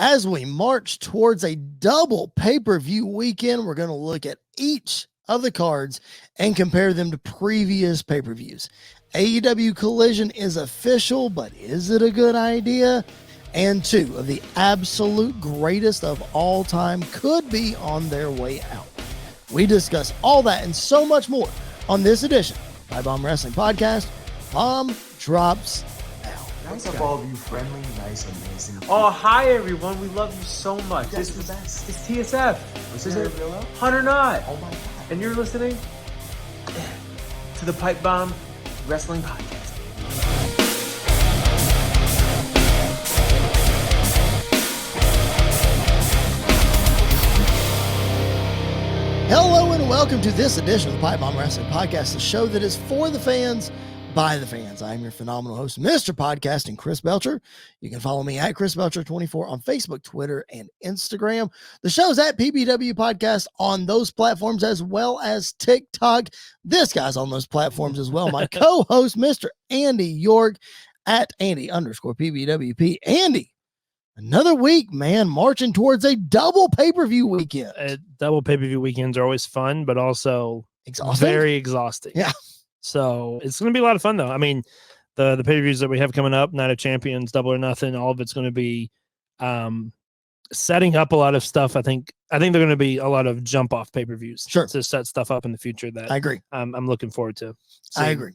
As we march towards a double pay-per-view weekend, we're going to look at each of the cards and compare them to previous pay-per-views. AEW Collision is official, but is it a good idea? And two of the absolute greatest of all time could be on their way out. We discuss all that and so much more on this edition of Bomb Wrestling Podcast. Bomb drops now. Nice of all of you friendly, nice, amazing people. Oh, hi everyone. We love you so much. This is the best. It's TSF. This is it real? 100 Not. Oh my god. And you're listening to the Pipe Bomb Wrestling Podcast. Hello and welcome to this edition of the Pipe Bomb Wrestling Podcast, the show that is for the fans, by the fans. I am your phenomenal host, Mr. Podcasting, Chris Belcher. You can follow me at Chris Belcher24 on Facebook, Twitter, and Instagram. The show's at PBW Podcast on those platforms as well as TikTok. This guy's on those platforms as well. My co-host, Mr. Andy York at Andy_PBWP. Andy, another week, man, marching towards a double pay-per-view weekend. Double pay-per-view weekends are always fun, but also Exhausting? very exhausting. Yeah. So it's going to be a lot of fun, though. I mean, the pay-per-views that we have coming up, Night of Champions, Double or Nothing, all of it's going to be setting up a lot of stuff. I think they're going to be a lot of jump-off pay-per-views. Sure. To set stuff up in the future that I agree. I'm looking forward to I seeing. agree.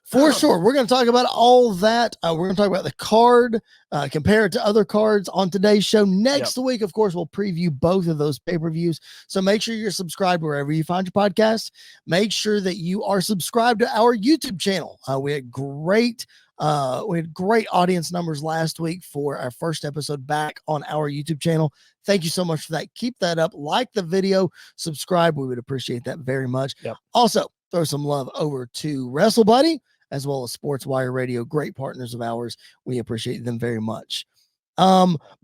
For sure. We're going to talk about all that. We're going to talk about the card, compare it to other cards on today's show. Next week, of course, we'll preview both of those pay-per-views. So make sure you're subscribed wherever you find your podcast. Make sure that you are subscribed to our YouTube channel. We had great audience numbers last week for our first episode back on our YouTube channel. Thank you so much for that. Keep that up. Like the video, subscribe. We would appreciate that very much. Yep. Also, throw some love over to Wrestle Buddy as well as Sports Wire Radio, great partners of ours. We appreciate them very much.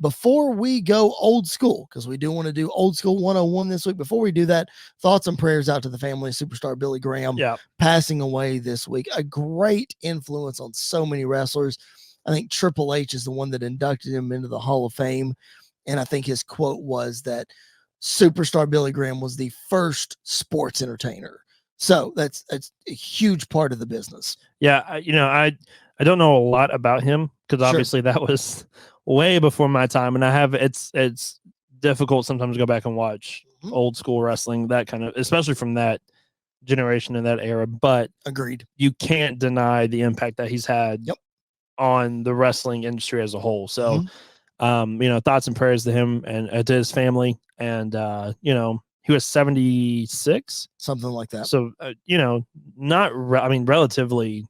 Before we go old school, because we do want to do old school 101 this week. Before we do that, thoughts and prayers out to the family of superstar Billy Graham passing away this week. A great influence on so many wrestlers. I think Triple H is the one that inducted him into the Hall of Fame. And I think his quote was that superstar Billy Graham was the first sports entertainer. So that's a huge part of the business. Yeah, I don't know a lot about him because obviously that was way before my time, and it's difficult sometimes to go back and watch old school wrestling, that kind of, especially from that generation and that era. But agreed, you can't deny the impact that he's had on the wrestling industry as a whole. So, thoughts and prayers to him and to his family, and he was 76, something like that. So, relatively,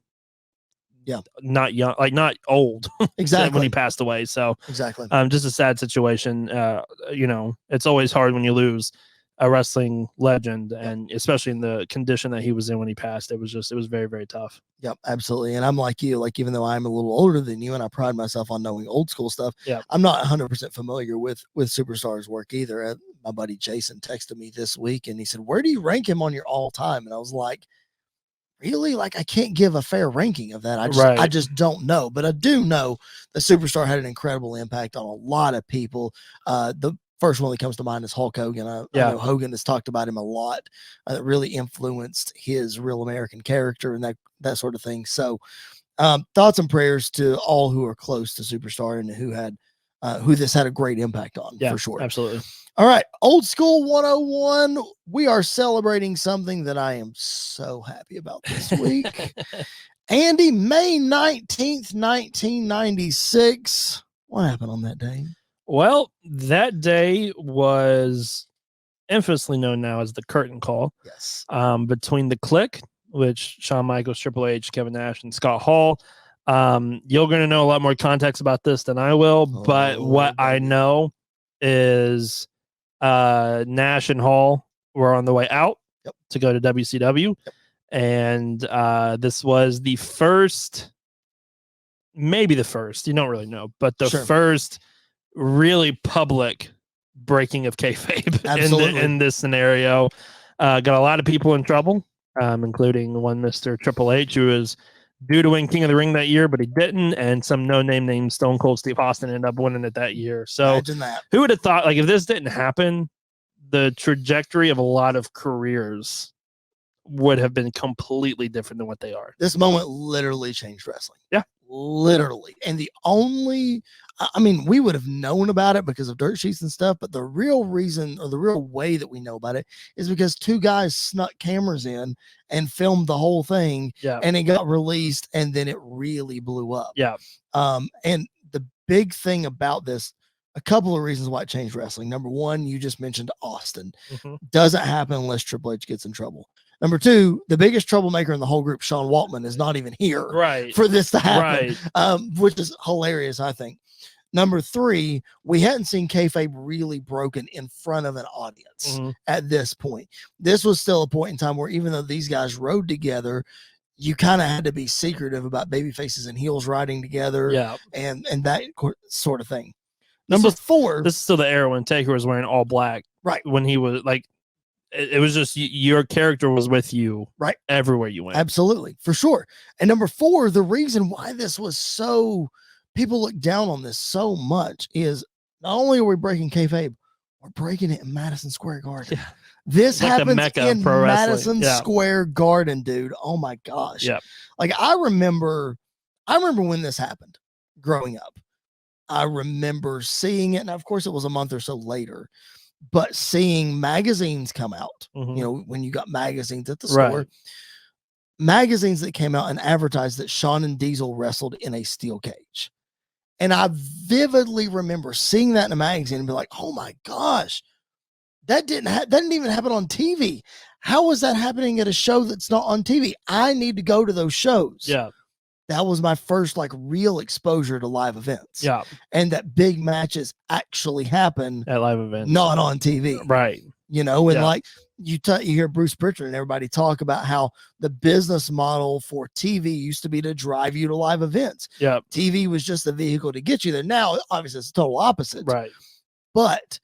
not young, like not old, exactly, when he passed away. So, exactly, just a sad situation. It's always hard when you lose a wrestling legend, and especially in the condition that he was in when he passed. It was very, very tough. Yep, absolutely. And I'm like you, like, even though I'm a little older than you and I pride myself on knowing old school stuff, I'm not 100% familiar with Superstar's work either. My buddy Jason texted me this week and he said, "Where do you rank him on your all time?" And I was like, really? Like, I can't give a fair ranking of that. I just don't know. But I do know the Superstar had an incredible impact on a lot of people. The first one that comes to mind is Hulk Hogan. I know Hogan has talked about him a lot. That really influenced his Real American character and that sort of thing. So thoughts and prayers to all who are close to Superstar and who this had a great impact on, for sure. Absolutely. All right. Old School 101. We are celebrating something that I am so happy about this week. Andy, May 19th, 1996. What happened on that day? Well, that day was infamously known now as the curtain call. Yes. Between the Clique, which Shawn Michaels, Triple H, Kevin Nash, and Scott Hall. You're going to know a lot more context about this than I will, but what I know is Nash and Hall were on the way out to go to WCW. And this was the first, maybe the first, you don't really know, but the first really public breaking of kayfabe in this scenario. Got a lot of people in trouble, including one Mr. Triple H, who is due to win King of the Ring that year, but he didn't. And some no-name named Stone Cold Steve Austin ended up winning it that year. So imagine that. who would have thought, like, if this didn't happen, the trajectory of a lot of careers would have been completely different than what they are. This moment literally changed wrestling. Yeah. Literally. And the only, I mean, we would have known about it because of dirt sheets and stuff, but the real reason or the real way that we know about it is because two guys snuck cameras in and filmed the whole thing. Yeah. And it got released and then it really blew up. Yeah. And the big thing about this, a couple of reasons why it changed wrestling. Number one, you just mentioned Austin. Doesn't happen unless Triple H gets in trouble. Number two, the biggest troublemaker in the whole group, Sean Waltman, is not even here for this to happen, which is hilarious, I think. Number three, we hadn't seen kayfabe really broken in front of an audience at this point. This was still a point in time where even though these guys rode together, you kind of had to be secretive about baby faces and heels riding together and that sort of thing. Number four. This is still the era when Taker was wearing all black. Right. When he was like, it was just your character was with you everywhere you went. Absolutely, for sure. And number four, the reason why this was so, people look down on this so much is not only are we breaking kayfabe, we're breaking it in Madison Square Garden. Yeah. This like happens in Madison Square Garden, dude. Oh my gosh. Yeah. Like I remember when this happened growing up. I remember seeing it, and of course it was a month or so later. But seeing magazines come out, you know, when you got magazines at the store, magazines that came out and advertised that Shawn and Diesel wrestled in a steel cage. And I vividly remember seeing that in a magazine and be like, oh my gosh, that didn't even happen on TV. How is that happening at a show that's not on TV? I need to go to those shows. Yeah. That was my first like real exposure to live events. Yeah. And that big matches actually happen at live events, not on TV. Right. You know, and like you hear Bruce Pritchard and everybody talk about how the business model for TV used to be to drive you to live events. Yeah. TV was just a vehicle to get you there. Now, obviously it's the total opposite. Right. But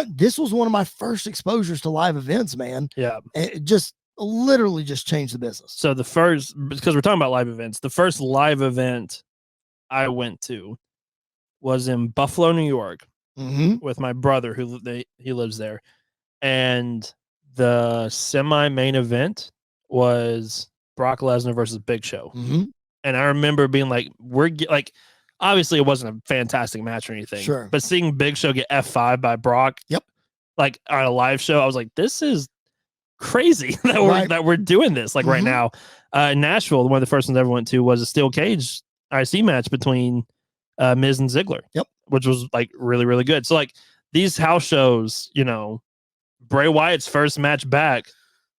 this was one of my first exposures to live events, man. Yeah. And it just literally just changed the business. So the first, because we're talking about live events, the first live event I went to was in Buffalo, New York, with my brother he lives there, and the semi-main event was Brock Lesnar versus Big Show, and I remember being like, obviously it wasn't a fantastic match or anything, but seeing Big Show get F5 by Brock, like on a live show, I was like, this is crazy that we're doing this like right now. In Nashville, one of the first ones I ever went to was a steel cage IC match between Miz and Ziggler, which was like really, really good. So like these house shows, you know, Bray Wyatt's first match back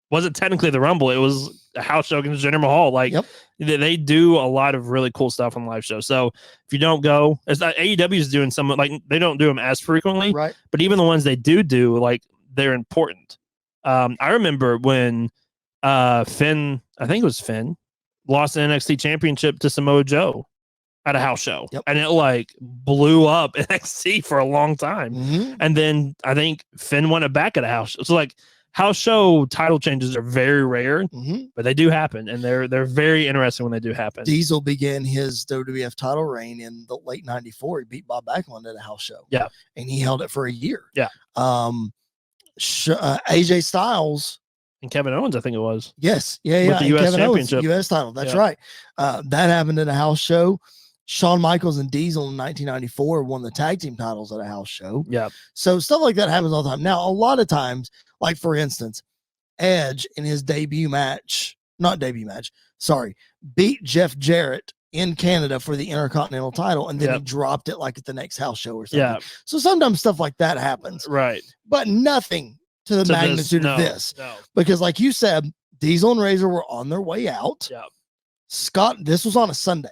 wasn't technically the Rumble, it was a house show against Jinder Mahal. Like they do a lot of really cool stuff on live shows. So if you don't go, it's not AEW is doing some, like they don't do them as frequently, but even the ones they do like they're important. I remember when Finn, I think it was Finn, lost the NXT championship to Samoa Joe at a house show. And it like blew up NXT for a long time. And then I think Finn won it back at a house show. So like house show title changes are very rare, but they do happen. And they're very interesting when they do happen. Diesel began his WWF title reign in the late 94. He beat Bob Backlund at a house show. Yeah. And he held it for a year. Yeah. AJ Styles and Kevin Owens, I think it was. Yes. Yeah. With the US Kevin championship. Owens, US title. That's right. That happened at a house show. Shawn Michaels and Diesel in 1994 won the tag team titles at a house show. Yeah. So stuff like that happens all the time. Now, a lot of times, like for instance, Edge in his beat Jeff Jarrett in Canada for the Intercontinental title, and then he dropped it like at the next house show or something. Yeah. So sometimes stuff like that happens. Right. But nothing to the magnitude of this. No. Because like you said, Diesel and Razor were on their way out. Yeah. This was on a Sunday.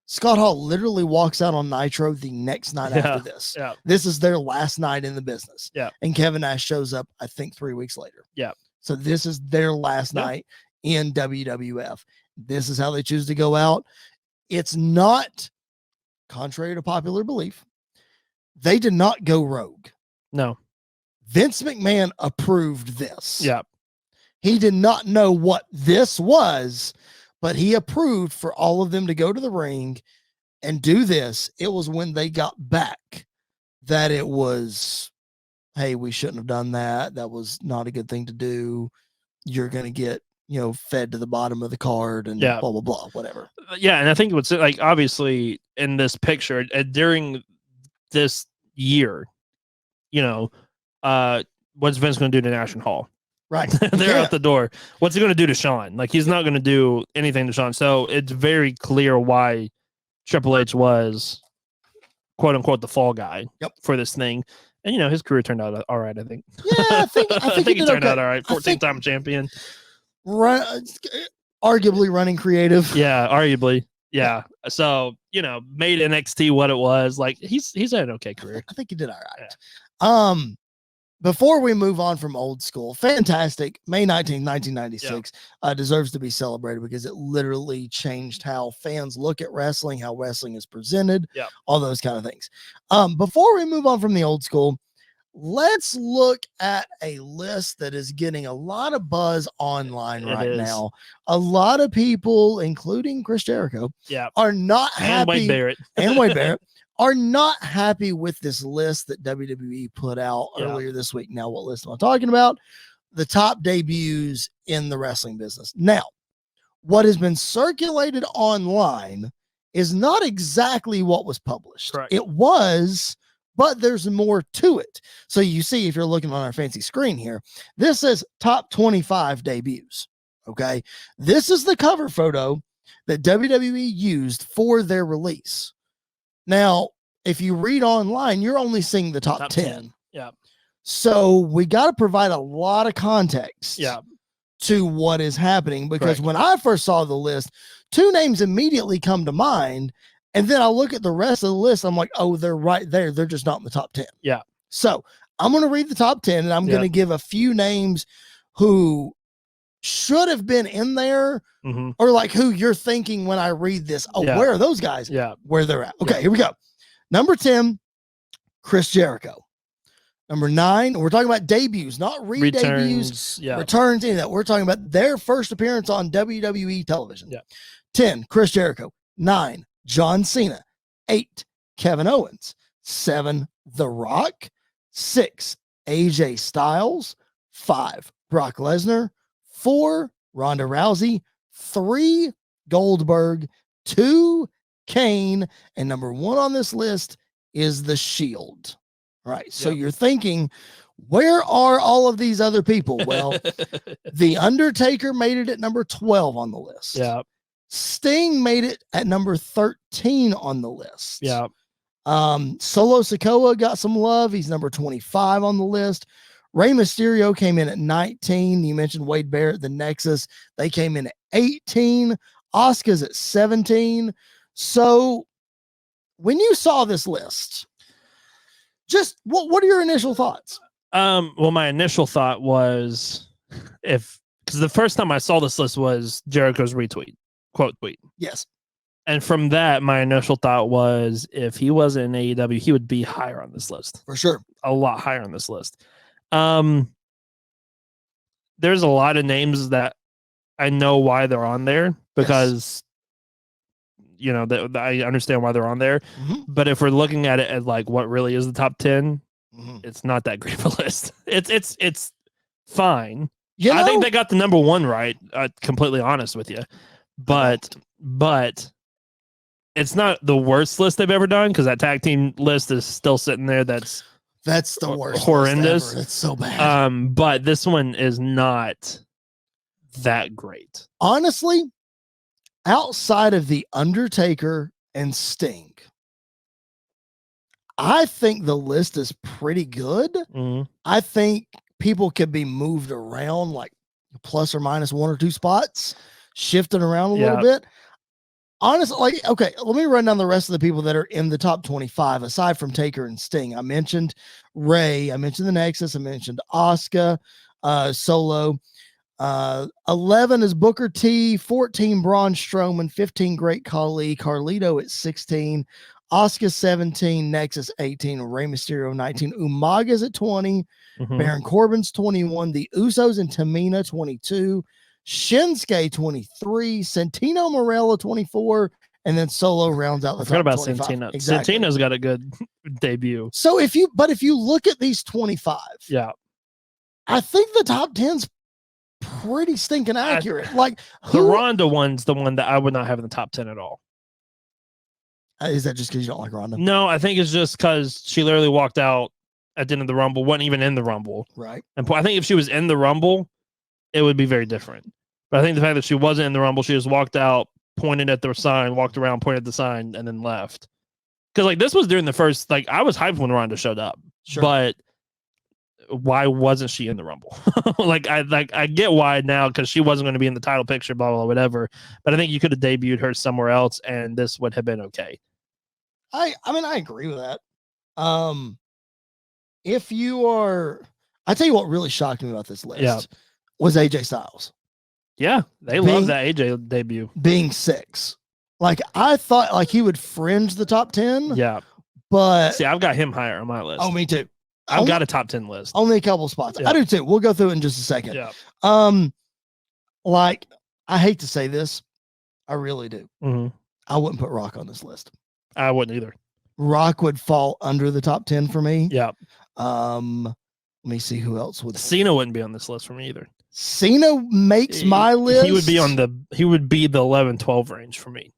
Scott Hall literally walks out on Nitro the next night after this. Yeah. This is their last night in the business. Yeah. And Kevin Nash shows up, I think, 3 weeks later. Yeah. So this is their last night in WWF. This is how they choose to go out. It's not, contrary to popular belief, they did not go rogue. No. Vince McMahon approved this. Yeah. He did not know what this was, but he approved for all of them to go to the ring and do this. It was when they got back that it was, hey, we shouldn't have done that. That was not a good thing to do. You're going to get, fed to the bottom of the card and blah, blah, blah, whatever. Yeah. And I think what's like, obviously in this picture during this year, what's Vince going to do to National Hall? Right. They're out the door. What's he going to do to Shawn? Like, he's not going to do anything to Shawn. So it's very clear why Triple H was, quote unquote, the fall guy for this thing. And, his career turned out all right, I think. Yeah, I think he turned out all right. 14-time champion. Arguably running creative. Yeah, arguably. Yeah. So, made NXT what it was. Like, he's had an okay career. I think he did all right. Yeah. Before we move on from old school, fantastic. May 19th, 1996 deserves to be celebrated because it literally changed how fans look at wrestling, how wrestling is presented, all those kind of things. Before we move on from the old school, let's look at a list that is getting a lot of buzz online now. A lot of people, including Chris Jericho, are not happy. And Wade Barrett. Are not happy with this list that WWE put out earlier this week. Now, what list am I talking about? The top debuts in the wrestling business. Now, what has been circulated online is not exactly what was published. Correct. It was, but there's more to it. So you see, if you're looking on our fancy screen here, this says top 25 debuts. Okay. This is the cover photo that WWE used for their release. Now, if you read online, you're only seeing the top 10. Yeah. So we got to provide a lot of context to what is happening, because when I first saw the list, two names immediately come to mind. And then I look at the rest of the list. I'm like, oh, they're right there. They're just not in the top 10. Yeah. So I'm going to read the top 10 and I'm going to give a few names who should have been in there, or like who you're thinking when I read this. Oh, where are those guys? Yeah. Where they're at. Okay, here we go. Number 10, Chris Jericho. Number 9, we're talking about debuts, not re-debuts, returns, any of that. We're talking about their first appearance on WWE television. 10, Chris Jericho. 9, John Cena. 8, Kevin Owens. 7, The Rock. 6, AJ Styles. 5, Brock Lesnar. 4, Ronda Rousey. 3, Goldberg. 2, Kane. And number 1 on this list is The Shield. All right. So you're thinking, where are all of these other people? Well, The Undertaker made it at number 12 on the list. Yeah. Sting made it at number 13 on the list. Yeah. Solo Sikoa got some love. He's number 25 on the list. Rey Mysterio came in at 19. You mentioned Wade Barrett, the Nexus. They came in at 18. Asuka's at 17. So when you saw this list, just what are your initial thoughts? Well, my initial thought was, because the first time I saw this list was Jericho's quote tweet. Yes. And from that, my initial thought was, if he wasn't in AEW, he would be higher on this list. For sure. A lot higher on this list. There's a lot of names that I know why they're on there, because I understand why they're on there. But if we're looking at it as like what really is the top 10, it's not that great of a list. It's fine. I think they got the number 1 right. Completely honest with you, but it's not the worst list they've ever done, because that tag team list is still sitting there. That's the worst. Horrendous. It's so bad. But this one is not that great. Honestly, outside of The Undertaker and Sting, I think the list is pretty good. I think people could be moved around, like plus or minus 1 or 2 spots, shifting around a little bit. Honestly, okay, let me run down the rest of the people that are in the top 25, aside from Taker and Sting. I mentioned Ray, I mentioned the Nexus, I mentioned Asuka, Solo. 11 is Booker T, 14 Braun Strowman, 15 Great Khali, Carlito at 16, Asuka 17, Nexus 18, Rey Mysterio 19, Umaga's at 20, Baron Corbin's 21, the Usos and Tamina 22, Shinsuke 23, Santino Marella 24, and then Solo rounds out the I forgot top about 25. Santino. Exactly. Santino's got a good debut. So if you look at these 25, Yeah, I think the top 10's pretty stinking accurate. Like the Ronda one's the one that I would not have in the top 10 at all. Is that just because you don't like Ronda? No, I think it's just because she literally walked out at the end of the Rumble, wasn't even in the Rumble. Right. And I think if she was in the Rumble, it would be very different. But I think the fact that she wasn't in the Rumble, she just walked out, pointed at the sign, walked around, pointed at the sign, and then left. Because like this was during the first, like I was hyped when Ronda showed up, but why wasn't she in the Rumble? I get why now, because she wasn't going to be in the title picture, blah, blah, blah, whatever. But I think you could have debuted her somewhere else, and this would have been okay. I mean, I agree with that. If you are, I tell you what really shocked me about this list was AJ Styles. Yeah, they love that AJ debut. Being 6. Like, I thought like he would fringe the top 10. Yeah. But see, I've got him higher on my list. Oh, me too. I've got a top 10 list. Only a couple spots. I do too. We'll go through it in just a second. Yeah. Like, I hate to say this. I really do. Mm-hmm. I wouldn't put Rock on this list. I wouldn't either. Rock would fall under the top 10 for me. Yeah. Let me see who else would. Cena wouldn't be on this list for me either. Cena makes my list. He would be the 11-12 range for me.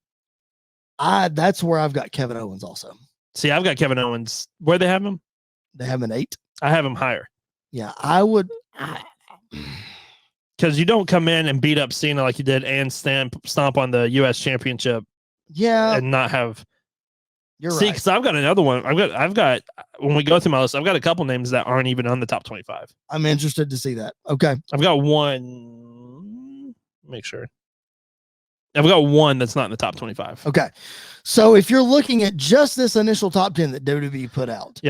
That's where I've got Kevin Owens also. See, I've got Kevin Owens. Where they have him? They have him an 8. I have him higher. Yeah, I would. Because you don't come in and beat up Cena like you did and stomp on the U.S. Championship. Yeah, and not have. You're See, right. because I've got another one. I've got when we go through my list, I've got a couple names that aren't even on the top 25. I'm interested to see that. Okay, I've got one. Make sure. I've got one that's not in the top 25. Okay, so if you're looking at just this initial top 10 that WWE put out,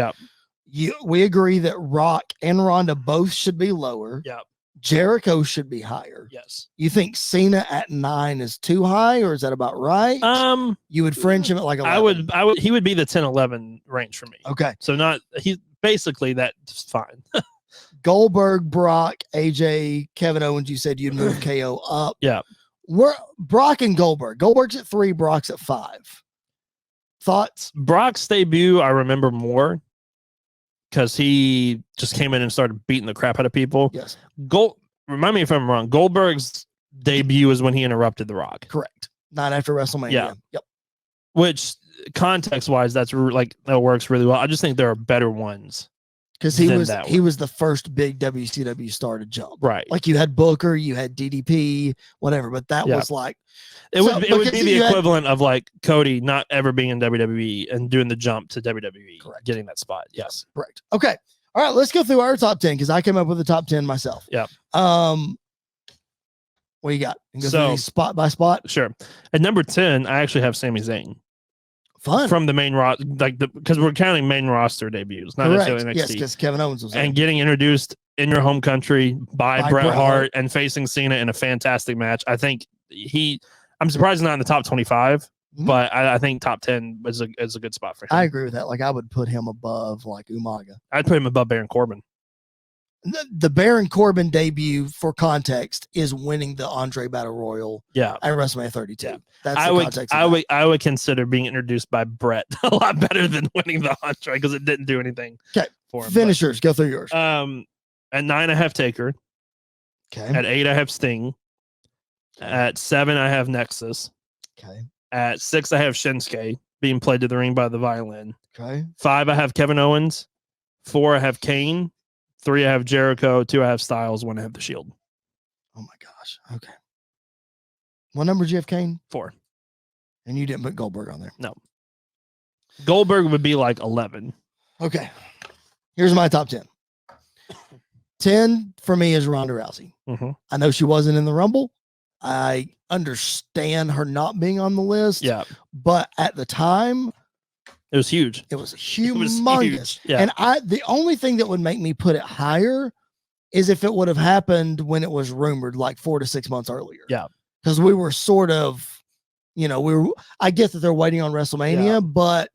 we agree that Rock and Ronda both should be lower. Yeah. Jericho should be higher. Yes. You think Cena at 9 is too high, or is that about right? You would fringe him at like 11. I would. He would be the 10-11 range for me. Okay. So he's basically that's fine. Goldberg, Brock, AJ, Kevin Owens. You said you'd move KO up. Yeah. We're Brock and Goldberg. Goldberg's at 3. Brock's at 5. Thoughts? Brock's debut, I remember more because he just came in and started beating the crap out of people. Yes. Remind me if I'm wrong. Goldberg's debut is when he interrupted The Rock. Correct. Not after WrestleMania. Yeah. Yep. Which context wise, that works really well. I just think there are better ones. Because he was the first big WCW star to jump. Right. Like you had Booker, you had DDP, whatever, but that was like it would be the equivalent of like Cody not ever being in WWE and doing the jump to WWE, getting that spot. Yes. Correct. Okay. All right, let's go through our top 10 because I came up with the top 10 myself. Yeah. What you got? You go through spot by spot. Sure. At number 10, I actually have Sami Zayn. Fun. From the main roster, because we're counting main roster debuts, not necessarily NXT. Yes, because Kevin Owens was there. And getting introduced in your home country by Bret Hart and facing Cena in a fantastic match. I think I'm surprised he's not in the top 25, but I think top 10 is a good spot for him. I agree with that. Like I would put him above like Umaga. I'd put him above Baron Corbin. The Baron Corbin debut, for context, is winning the Andre Battle Royal. Yeah. At WrestleMania 32. Yeah. That's the context. I would consider being introduced by Bret a lot better than winning the Andre because it didn't do anything. Okay. For him. Finishers, go through yours. At 9, I have Taker. Okay. At 8, I have Sting. Okay. At 7, I have Nexus. Okay. At 6, I have Shinsuke being played to the ring by the violin. Okay. 5, I have Kevin Owens. 4, I have Kane. 3, I have Jericho. 2, I have Styles. 1, I have The Shield. Oh my gosh. Okay. What number did you have, Kane? 4. And you didn't put Goldberg on there? No. Goldberg would be like 11. Okay. Here's my top 10. 10 for me is Ronda Rousey. Mm-hmm. I know she wasn't in the Rumble. I understand her not being on the list. Yeah. But at the time, it was huge. It was humongous. Huge. Yeah. And the only thing that would make me put it higher is if it would have happened when it was rumored like 4 to 6 months earlier. Yeah. Because we were sort of, I get that they're waiting on WrestleMania, but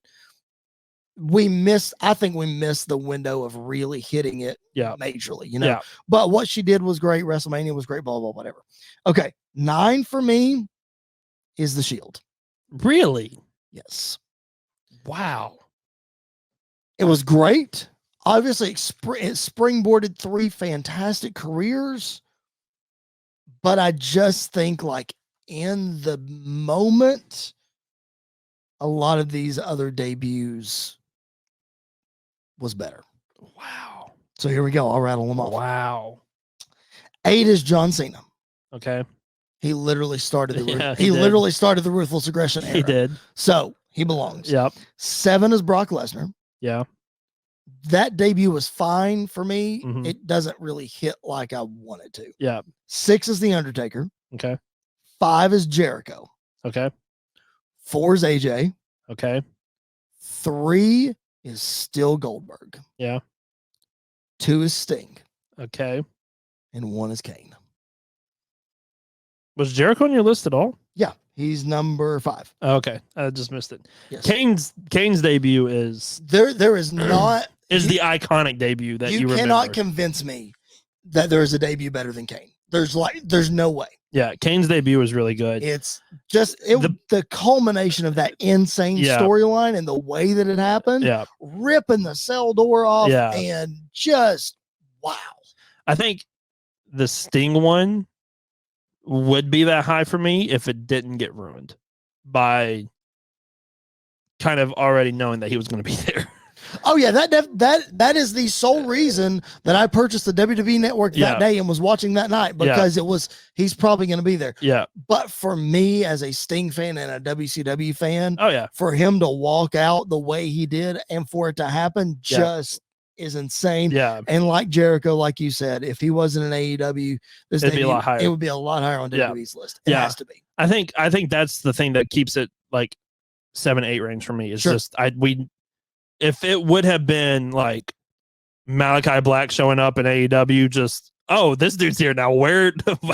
I think we missed the window of really hitting it majorly, Yeah. But what she did was great. WrestleMania was great, blah, blah, whatever. Okay. 9 for me is the Shield. Really? Yes. Wow. It was great. Obviously, it springboarded 3 fantastic careers. But I just think, like, in the moment, a lot of these other debuts was better. Wow. So here we go. I'll rattle them off. Wow. 8 is John Cena. Okay. He literally started the he literally started the ruthless aggression era. He did. So he belongs. Yep. 7 is Brock Lesnar. Yeah. That debut was fine for me. Mhm. It doesn't really hit like I wanted to. Yeah. 6 is The Undertaker. Okay. 5 is Jericho. Okay. 4 is AJ. Okay. 3 is still Goldberg. Yeah. 2 is Sting. Okay. And 1 is Kane. Was Jericho on your list at all? Yeah, he's number 5. Okay, I just missed it. Yes. Kane's debut is there is not the iconic debut that you cannot remember. convince me that there is a debut better than Kane. There's no way. Yeah, Kane's debut was really good. It's just the culmination of that insane storyline and the way that it happened. Yeah, ripping the cell door off. Yeah. And just wow. I think the Sting one would be that high for me if it didn't get ruined by kind of already knowing that he was going to be there. Oh yeah, that is the sole reason that I purchased the WWE Network that day and was watching that night, because he's probably going to be there. Yeah. But for me as a Sting fan and a WCW fan, for him to walk out the way he did and for it to happen just is insane. Yeah. And like Jericho, like you said, if he wasn't in AEW, it'd be a lot higher. It would be a lot higher on WWE's list. It has to be. I think that's the thing that keeps it like 7, 8 range for me. Is just if it would have been like Malachi Black showing up in AEW, just this dude's here now.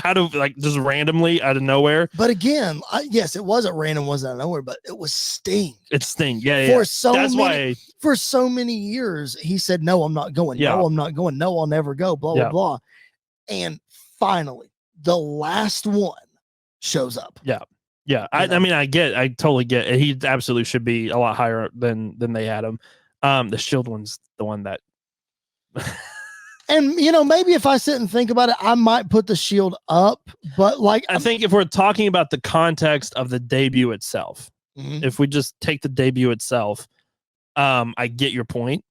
How do just randomly out of nowhere? But again, yes, it wasn't random, wasn't out of nowhere, but it was Sting. It's Sting, yeah. For so many years he said, "No, I'm not going. No, I'm not going. No, I'll never go." Blah blah blah. And finally, the last one shows up. Yeah. Yeah, I totally get it. He absolutely should be a lot higher than they had him. The Shield one's the one that, and maybe if I sit and think about it, I might put the Shield up. But I think if we're talking about the context of the debut itself, if we just take the debut itself, I get your point.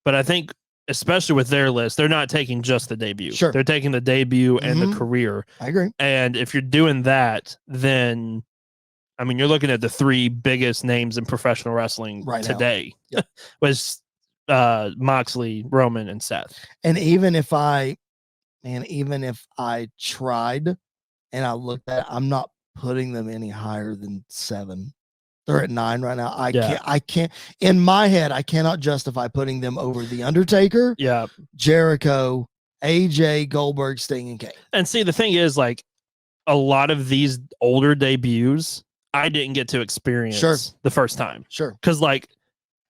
But I think, especially with their list, they're not taking just the debut. Sure. They're taking the debut and the career. I agree. And if you're doing that, then, I mean, you're looking at the 3 biggest names in professional wrestling today. Yep. Was Moxley, Roman, and Seth. And even if I tried and I looked at it, I'm not putting them any higher than 7. They're at 9 right now. I can't in my head, I cannot justify putting them over The Undertaker, Jericho, AJ, Goldberg, Sting, and Kane. And see, the thing is, like, a lot of these older debuts, I didn't get to experience the first time. Sure. Because, like,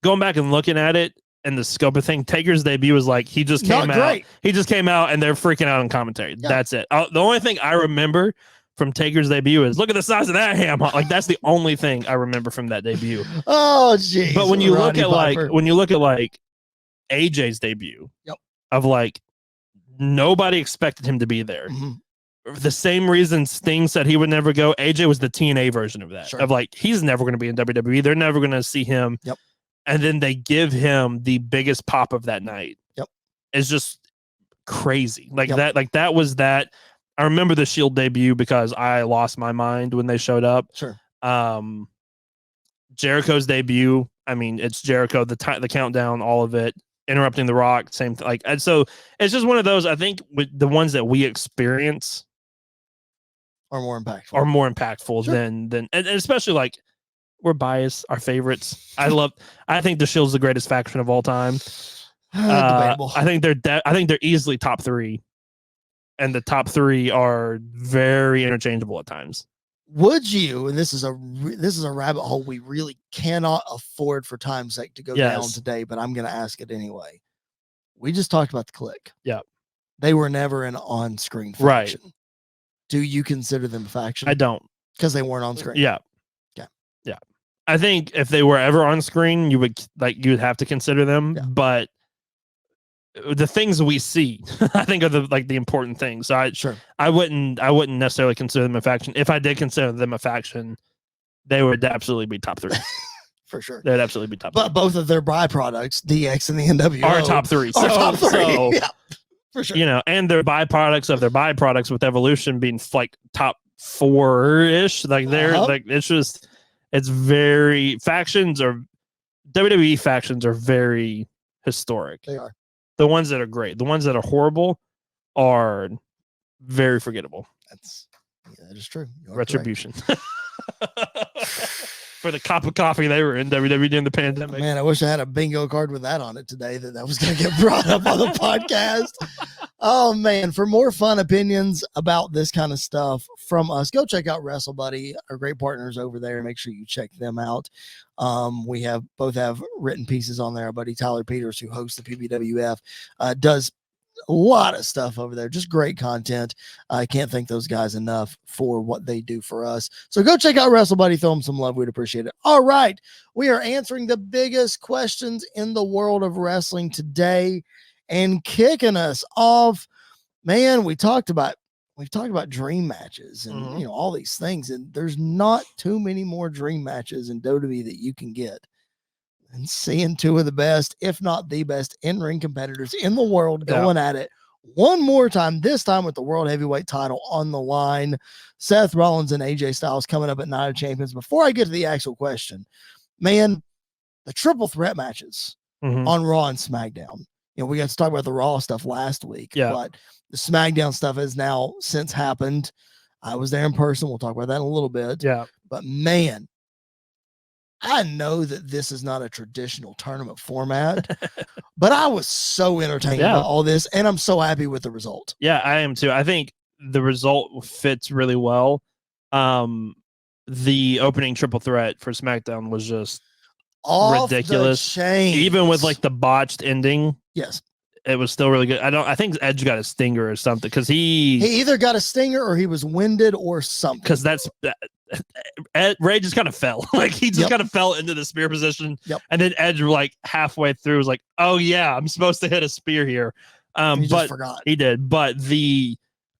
going back and looking at it and the scope of thing, Taker's debut was like, he just came out. He just came out and they're freaking out on commentary. Yeah. That's it. The only thing I remember from Taker's debut is, look at the size of that ham. Like, that's the only thing I remember from that debut. Oh, geez. But when you look at AJ's debut, of like, nobody expected him to be there. The same reason Sting said he would never go, AJ was the TNA version of that. Of like, he's never going to be in WWE. They're never going to see him. And then they give him the biggest pop of that night. It's just crazy. Like that was that. I remember the Shield debut because I lost my mind when they showed up. Jericho's debut, I mean, it's Jericho, the countdown, all of it, interrupting The Rock, same thing. Like, and so it's just one of those. I think with the ones that we experience are more impactful, than and especially, like, we're biased. Our favorites. I think the Shield's the greatest faction of all time. Debatable. I think they're easily top 3. And the top 3 are very interchangeable at times. Would you? And this is a rabbit hole we really cannot afford for time's sake to go down today, but I'm going to ask it anyway. We just talked about the Click. Yeah, they were never an on-screen faction. Right. Do you consider them a faction? I don't, because they weren't on screen. Yeah. Okay. Yeah. I think if they were ever on screen, you would have to consider them. Yeah. But the things we see, I think are the important things. So I wouldn't necessarily consider them a faction. If I did consider them a faction, they would absolutely be top 3. For sure. They'd absolutely be top 3. But both of their byproducts, DX and the NWO, are top 3. Top 3. So, yeah, for sure. You know, and their byproducts of their byproducts with Evolution being like top 4-ish. Like they're like it's very factions or WWE factions are very historic. They are. The ones that are great. The ones that are horrible are very forgettable. That is true. Retribution. For the cup of coffee they were in WWE during the pandemic. Man, I wish I had a bingo card with that on it today that was going to get brought up on the podcast. Oh, man. For more fun opinions about this kind of stuff from us, go check out Wrestle Buddy, our great partners over there. Make sure you check them out. We both have written pieces on there. Our buddy Tyler Peters, who hosts the PBWF, does a lot of stuff over there. Just great content. I can't thank those guys enough for what they do for us. So go check out Wrestle Buddy. Throw them some love. We'd appreciate it. All right. We are answering the biggest questions in the world of wrestling today, and kicking us off, man, we've talked about dream matches and all these things, and there's not too many more dream matches in WWE that you can get. And seeing two of the best, if not the best, in-ring competitors in the world going at it one more time, this time with the World Heavyweight title on the line. Seth Rollins and AJ Styles coming up at Night of Champions. Before I get to the actual question, man, the triple threat matches on Raw and SmackDown. You know, we got to talk about the Raw stuff last week, but the SmackDown stuff has now since happened. I was there in person. We'll talk about that in a little bit. Yeah. But man, I know that this is not a traditional tournament format, but I was so entertained by all this, and I'm so happy with the result. Yeah, I am too. I think the result fits really well. The opening triple threat for SmackDown was just ridiculous. Even with like the botched ending. Yes. It was still really good. I think Edge got a stinger or something because he either got a stinger or he was winded or something. Because Ray just kind of fell. Like he just kind of fell into the spear position. And then Edge like halfway through was like, oh yeah, I'm supposed to hit a spear here. He just forgot. He did. But the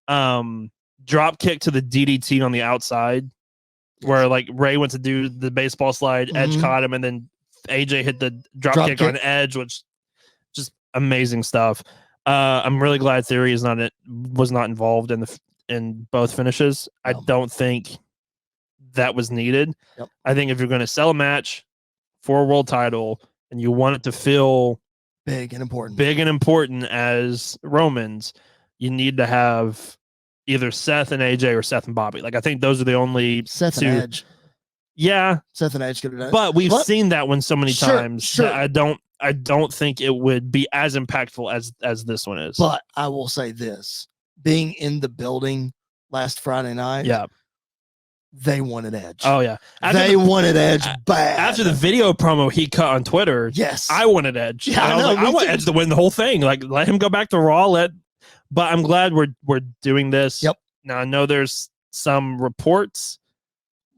drop kick to the DDT on the outside where like Ray went to do the baseball slide, Edge caught him, and then AJ hit the drop kick on Edge, which just amazing stuff. I'm really glad Theory was not involved in both finishes. I don't think that was needed. I think if you're going to sell a match for a world title and you want it to feel big and important as Romans, you need to have either Seth and AJ or Seth and Bobby. Like I think those are the only Seth two. and Edge. Yeah, Seth and Edge could have done it. But we've seen that one so many times. That I don't think it would be as impactful as this one is. But I will say this: being in the building last Friday night, they wanted Edge. Oh yeah, they wanted Edge bad. After the video promo he cut on Twitter, I wanted Edge. Yeah, I want Edge to win the whole thing. Like let him go back to Raw. But I'm glad we're doing this. Now I know there's some reports.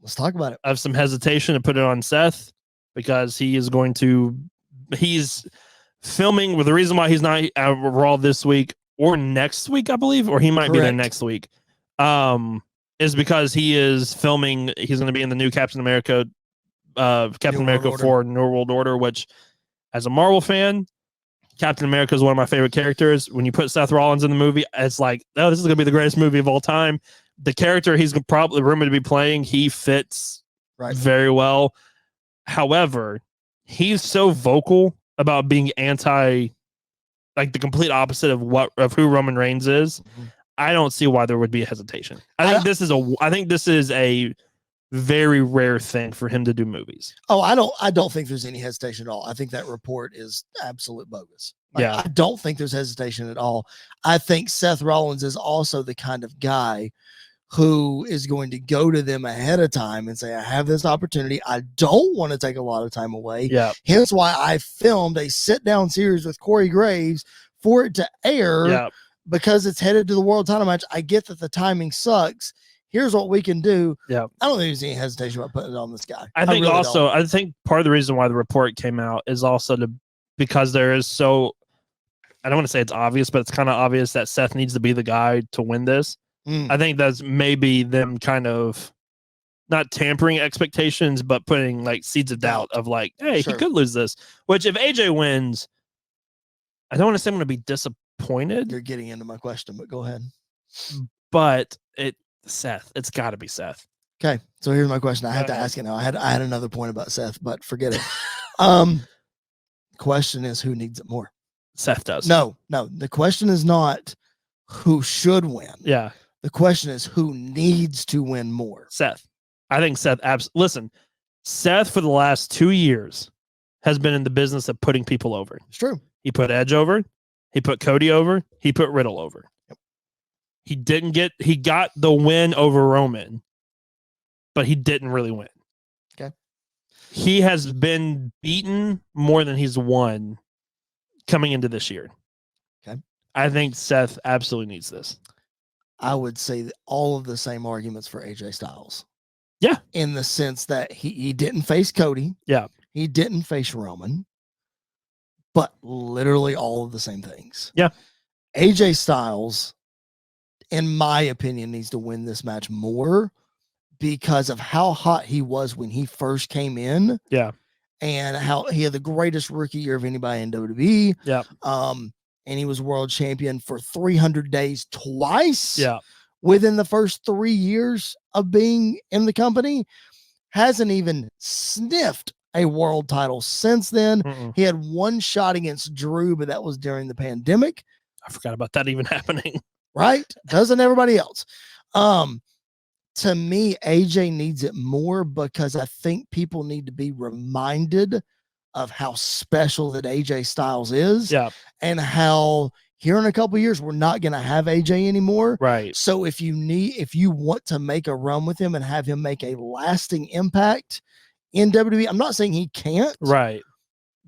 Let's talk about it. Of some hesitation to put it on Seth because he's filming with the reason why he's not at Raw this week or next week, I believe, or he might be there next week. Is because he is filming. He's going to be in the new Captain America 4 New World Order, which as a Marvel fan, Captain America is one of my favorite characters. When you put Seth Rollins in the movie, it's like, oh, this is going to be the greatest movie of all time. The character he's probably rumored to be playing, he fits very well. However, he's so vocal about being the complete opposite of who Roman Reigns is. I don't see why there would be a hesitation. I think this is a very rare thing for him to do movies. Oh, I don't think there's any hesitation at all. I think that report is absolute bogus. I don't think there's hesitation at all. I think Seth Rollins is also the kind of guy who is going to go to them ahead of time and say, I have this opportunity. I don't want to take a lot of time away. Yeah. Hence why I filmed a sit-down series with Corey Graves for it to air because it's headed to the world title match. I get that the timing sucks. Here's what we can do. Yeah. I don't think there's any hesitation about putting it on this guy. I think really also, don't. I think part of the reason why the report came out is also because there is I don't want to say it's obvious, but it's kind of obvious that Seth needs to be the guy to win this. I think that's maybe them kind of not tampering expectations, but putting like seeds of doubt of like, hey, he could lose this. Which if AJ wins, I don't want to say I'm going to be disappointed. You're getting into my question, but go ahead. But Seth, it's got to be Seth. Okay, so here's my question. I have to ask it now. I had another point about Seth, but forget it. Question is, who needs it more? Seth does. No. The question is not who should win. Yeah. The question is who needs to win more. Seth. I think Seth. Listen, Seth for the last 2 years has been in the business of putting people over. It's true. He put Edge over. He put Cody over. He put Riddle over. Yep. He got the win over Roman, but he didn't really win. Okay. He has been beaten more than he's won coming into this year. Okay. I think Seth absolutely needs this. I would say that all of the same arguments for AJ Styles. Yeah. In the sense that he didn't face Cody. Yeah. He didn't face Roman. But literally all of the same things. Yeah. AJ Styles, in my opinion, needs to win this match more because of how hot he was when he first came in. Yeah. And how he had the greatest rookie year of anybody in WWE. Yeah. And he was world champion for 300 days twice. Yeah. Within the first 3 years of being in the company. Hasn't even sniffed a world title since then. He had one shot against Drew, but that was during the pandemic. I forgot about that even happening. Right? Doesn't everybody else? To me, AJ needs it more because I think people need to be reminded of how special that AJ Styles is. Yeah. And how here in a couple of years, we're not going to have AJ anymore. Right. So if you want to make a run with him and have him make a lasting impact in WWE, I'm not saying he can't. Right.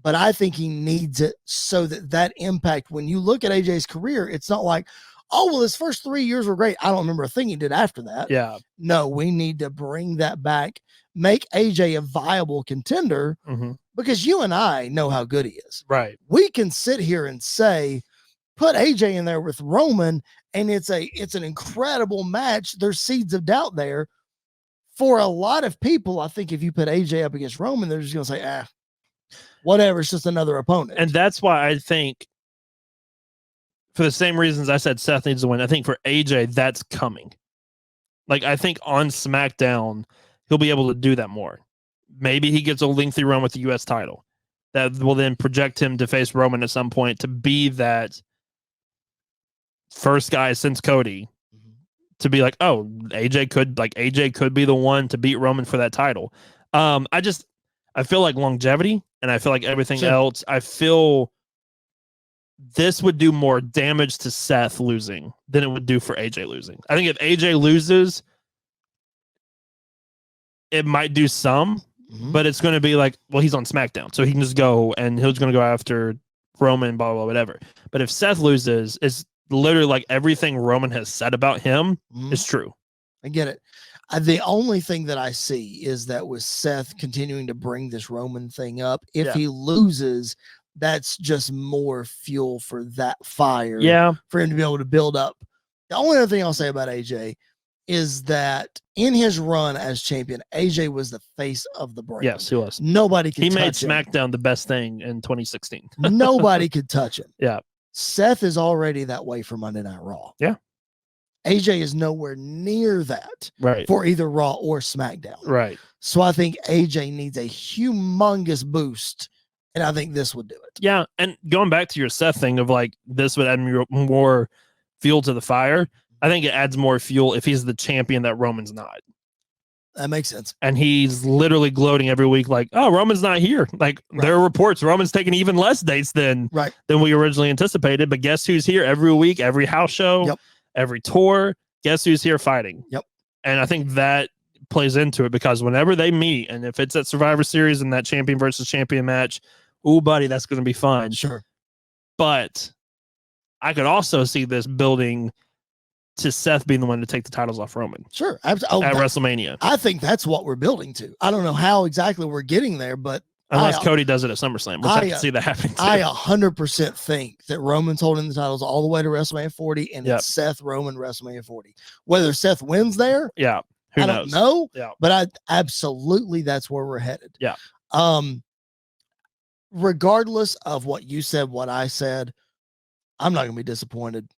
But I think he needs it so that impact, when you look at AJ's career, it's not like, oh, well, his first 3 years were great. I don't remember a thing he did after that. Yeah. No, we need to bring that back, make AJ a viable contender because you and I know how good he is. Right. We can sit here and say, put AJ in there with Roman, and it's an incredible match. There's seeds of doubt there. For a lot of people, I think if you put AJ up against Roman, they're just going to say, whatever, it's just another opponent. And that's why I think, for the same reasons I said Seth needs to win, I think for AJ, that's coming. Like, I think on SmackDown, he'll be able to do that more. Maybe he gets a lengthy run with the U.S. title. That will then project him to face Roman at some point to be that first guy since Cody to be like, oh, AJ could be the one to beat Roman for that title. I feel like longevity, and I feel like everything else, I feel this would do more damage to Seth losing than it would do for AJ losing. I think if AJ loses, it might do some, but it's going to be like, well, he's on SmackDown, so he can just go and he's going to go after Roman, blah, blah, whatever. But if Seth loses, it's literally like everything Roman has said about him is true. I get it. The only thing that I see is that with Seth continuing to bring this Roman thing up, if he loses, that's just more fuel for that fire. Yeah. For him to be able to build up. The only other thing I'll say about AJ is that in his run as champion, AJ was the face of the brand. Yes, he was. Nobody could touch him. He made SmackDown the best thing in 2016. Nobody could touch him. Yeah. Seth is already that way for Monday Night Raw. Yeah. AJ is nowhere near that for either Raw or SmackDown. Right. So I think AJ needs a humongous boost, and I think this would do it. Yeah, and going back to your Seth thing of like this would add more fuel to the fire, I think it adds more fuel if he's the champion that Roman's not. That makes sense. And he's literally gloating every week like, oh, Roman's not here. Like there are reports Roman's taking even less dates than we originally anticipated, but guess who's here every week, every house show, every tour, guess who's here fighting? Yep. And I think that plays into it because whenever they meet, and if it's at Survivor Series and that champion versus champion match, ooh, buddy, that's going to be fun. Sure. But I could also see this building to Seth being the one to take the titles off Roman. Sure. At WrestleMania. I think that's what we're building to. I don't know how exactly we're getting there, but unless Cody does it at SummerSlam, which I can see that happening too. I 100% think that Roman's holding the titles all the way to WrestleMania 40, and it's Seth Roman WrestleMania 40. Whether Seth wins there, I don't know. Yeah, but absolutely that's where we're headed. Yeah. Regardless of what you said, what I said, I'm not gonna be disappointed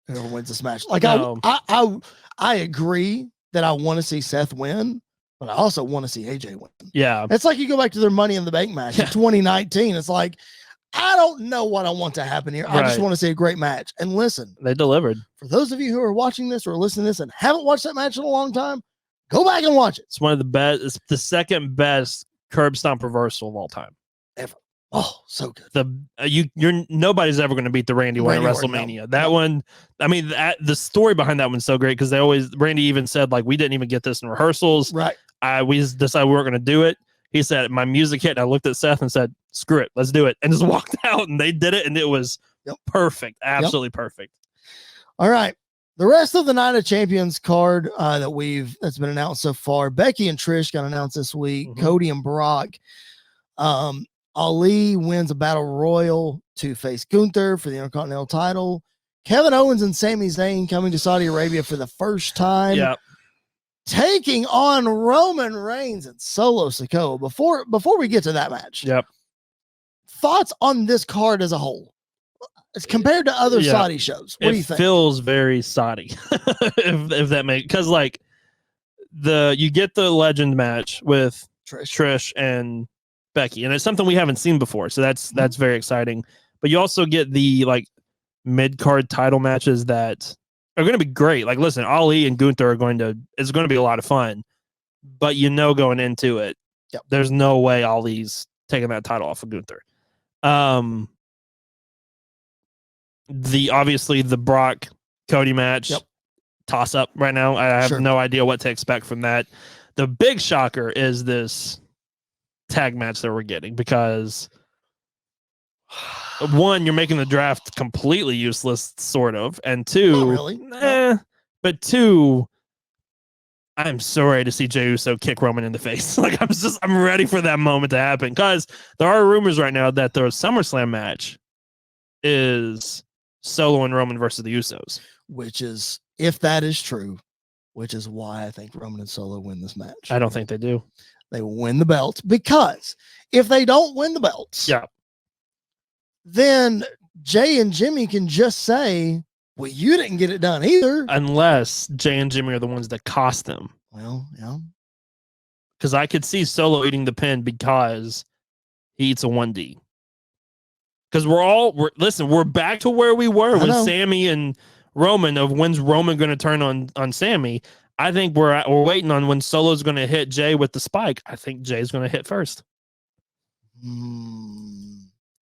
whoever wins this match. Like I agree that I want to see Seth win, but I also want to see AJ win. Yeah. It's like you go back to their Money in the Bank match in 2019. It's like, I don't know what I want to happen here. I just want to see a great match. And listen, they delivered. For those of you who are watching this or listening to this and haven't watched that match in a long time, go back and watch it. It's one of the best. It's the second best curb stomp reversal of all time. Ever. Oh, so good. You're nobody's ever going to beat the Randy Orton at WrestleMania. That one, I mean, the story behind that one's so great because Randy even said, like, we didn't even get this in rehearsals. Right. We decided we weren't going to do it. He said, my music hit, and I looked at Seth and said, screw it, let's do it. And just walked out, and they did it, and it was perfect. Absolutely perfect. All right. The rest of the Night of Champions card that's been announced so far, Becky and Trish got announced this week. Mm-hmm. Cody and Brock. Ali wins a battle royal to face Gunther for the Intercontinental title. Kevin Owens and Sami Zayn coming to Saudi Arabia for the first time. Yep. Taking on Roman Reigns and Solo Sikoa. Before we get to that match. Yep. Thoughts on this card as a whole? As compared to other Saudi shows. What do you think? It feels very Saudi. if that makes, because like you get the legend match with Trish and Becky, and it's something we haven't seen before, so that's very exciting. But you also get the like mid-card title matches that are going to be great. Like, listen, Ali and Gunther it's going to be a lot of fun, but going into it, there's no way Ali's taking that title off of Gunther. Obviously the Brock Cody match, toss up right now. I have no idea what to expect from that. The big shocker is this tag match that we're getting, because one, you're making the draft completely useless, sort of, and two, not really. But two, I'm so ready to see Jey Uso kick Roman in the face. Like, I'm ready for that moment to happen, because there are rumors right now that the SummerSlam match is Solo and Roman versus the Usos, which is, if that is true, which is why I think Roman and Solo win this match. I don't think they do. They will win the belts, because if they don't win the belts, then Jay and Jimmy can just say, well, you didn't get it done either. Unless Jay and Jimmy are the ones that cost them. Well, yeah. Because I could see Solo eating the pin because he eats a 1D. Because we're back to where we were with Sammy and Roman, of when's Roman going to turn on Sammy. I think we're waiting on when Solo's going to hit Jay with the spike. I think Jay's going to hit first.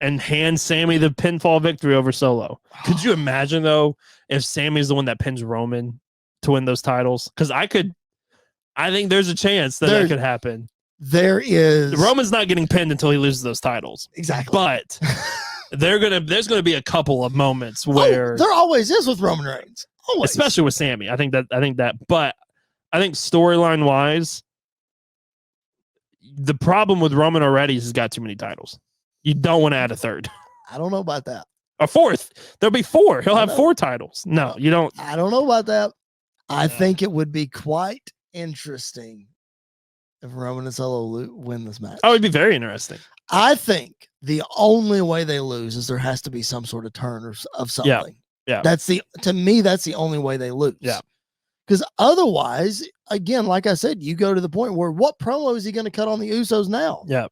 And hand Sammy the pinfall victory over Solo. Could you imagine, though, if Sammy's the one that pins Roman to win those titles? Because I think there's a chance that could happen. There is. Roman's not getting pinned until he loses those titles. Exactly. But there's gonna be a couple of moments where there always is with Roman Reigns. Always. Especially with Sammy. I think that, but I think storyline wise, the problem with Roman already is he's got too many titles. You don't want to add a third. I don't know about that. A fourth. There'll be 4. He'll have 4 titles. No, you don't. I don't know about that. I think it would be quite interesting if Roman and Solo win this match. Oh, it'd be very interesting. I think the only way they lose is there has to be some sort of turn of something. Yeah. To me, that's the only way they lose. Yeah. Because otherwise, again, like I said, you go to the point where what promo is he going to cut on the Usos now? Yeah.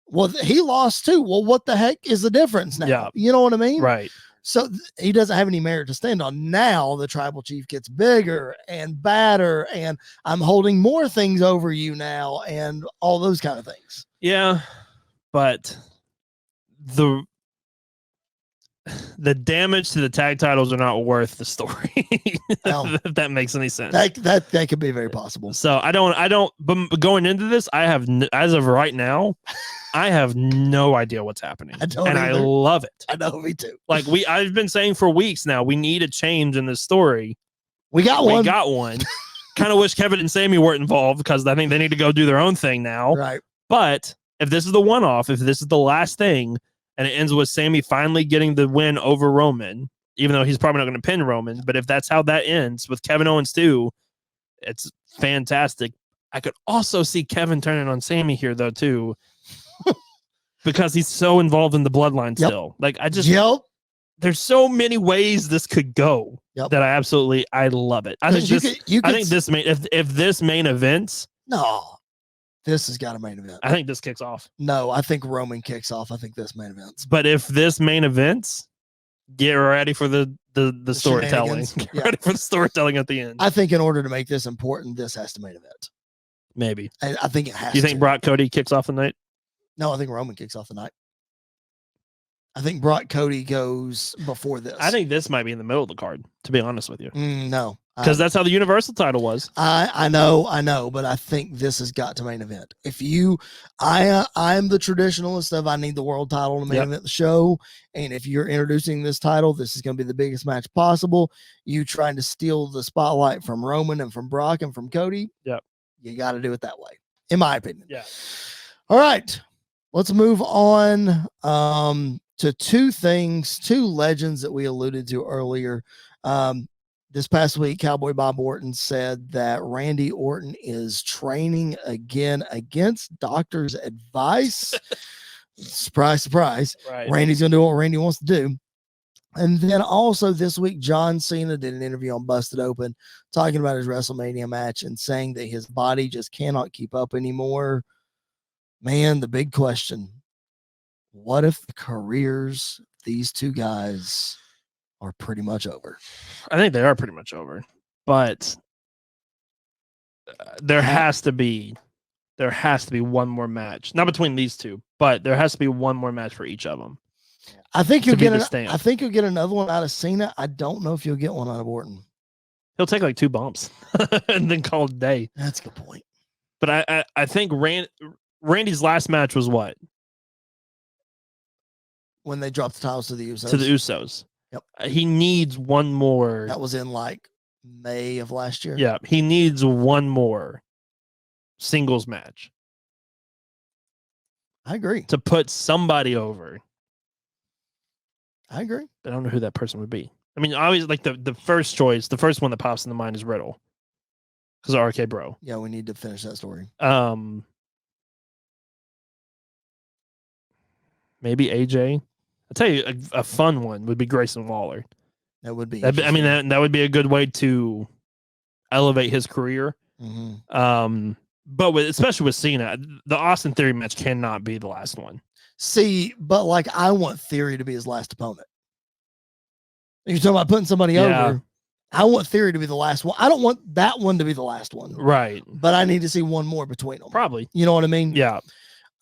Well, he lost too. Well, what the heck is the difference now? Yeah. You know what I mean? Right. So he doesn't have any merit to stand on. Now the tribal chief gets bigger and badder, and I'm holding more things over you now, and all those kind of things. Yeah. But the damage to the tag titles are not worth the story. If that makes any sense. That could be very possible. So I don't. But going into this, I have as of right now, I have no idea what's happening, I love it. I know, me too. Like I've been saying for weeks now, we need a change in this story. We got one. Kind of wish Kevin and Sammy weren't involved because I think they need to go do their own thing now. Right. But if this is the one-off, if this is the last thing, and it ends with Sammy finally getting the win over Roman, even though he's probably not going to pin Roman, but if that's how that ends with Kevin Owens too, it's fantastic. I could also see Kevin turning on Sammy here though too, because he's so involved in the bloodline still. Like there's so many ways this could go that I love it. I think if this main events, this has got a main event. I think this kicks off. No, I think Roman kicks off. I think this main events. But if this main events, get ready for the storytelling. Get ready for the storytelling at the end. I think in order to make this important, this has to main event. Maybe. I think it has to. You think Brock Cody kicks off the night? No, I think Roman kicks off the night. I think Brock Cody goes before this. I think this might be in the middle of the card, to be honest with you. No. Because that's how the Universal title was. I know, but I think this has got to main event. I'm the traditionalist of I need the world title to main event the show. And if you're introducing this title, this is going to be the biggest match possible. You trying to steal the spotlight from Roman and from Brock and from Cody. Yep. You got to do it that way, in my opinion. Yeah. All right. Let's move on to two legends that we alluded to earlier. This past week, Cowboy Bob Orton said that Randy Orton is training again against doctor's advice. Surprise, surprise. Right. Randy's going to do what Randy wants to do. And then also this week, John Cena did an interview on Busted Open talking about his WrestleMania match and saying that his body just cannot keep up anymore. Man, the big question, what if the careers these two guys are pretty much over? I think they are pretty much over, but there has to be one more match, not between these two, but there has to be one more match for each of them. I think you'll get another one out of Cena. I don't know if you'll get one out of Orton. He'll take like 2 bumps and then call it a day. That's a good point. But I think Randy's last match was what? When they dropped the titles to the Usos. To the Usos. Yep. He needs one more. That was in like May of last year. Yeah. He needs one more singles match. I agree. To put somebody over. I agree. But I don't know who that person would be. I mean, obviously, like the first choice, the first one that pops in the mind is Riddle. Because of RK Bro. Yeah, we need to finish that story. Maybe AJ. I'll tell you, a fun one would be Grayson Waller. That would be. That would be a good way to elevate his career. Mm-hmm. But especially with Cena, the Austin Theory match cannot be the last one. See, but like I want Theory to be his last opponent. You're talking about putting somebody over. I want Theory to be the last one. I don't want that one to be the last one. Right. But I need to see one more between them. Probably. You know what I mean? Yeah.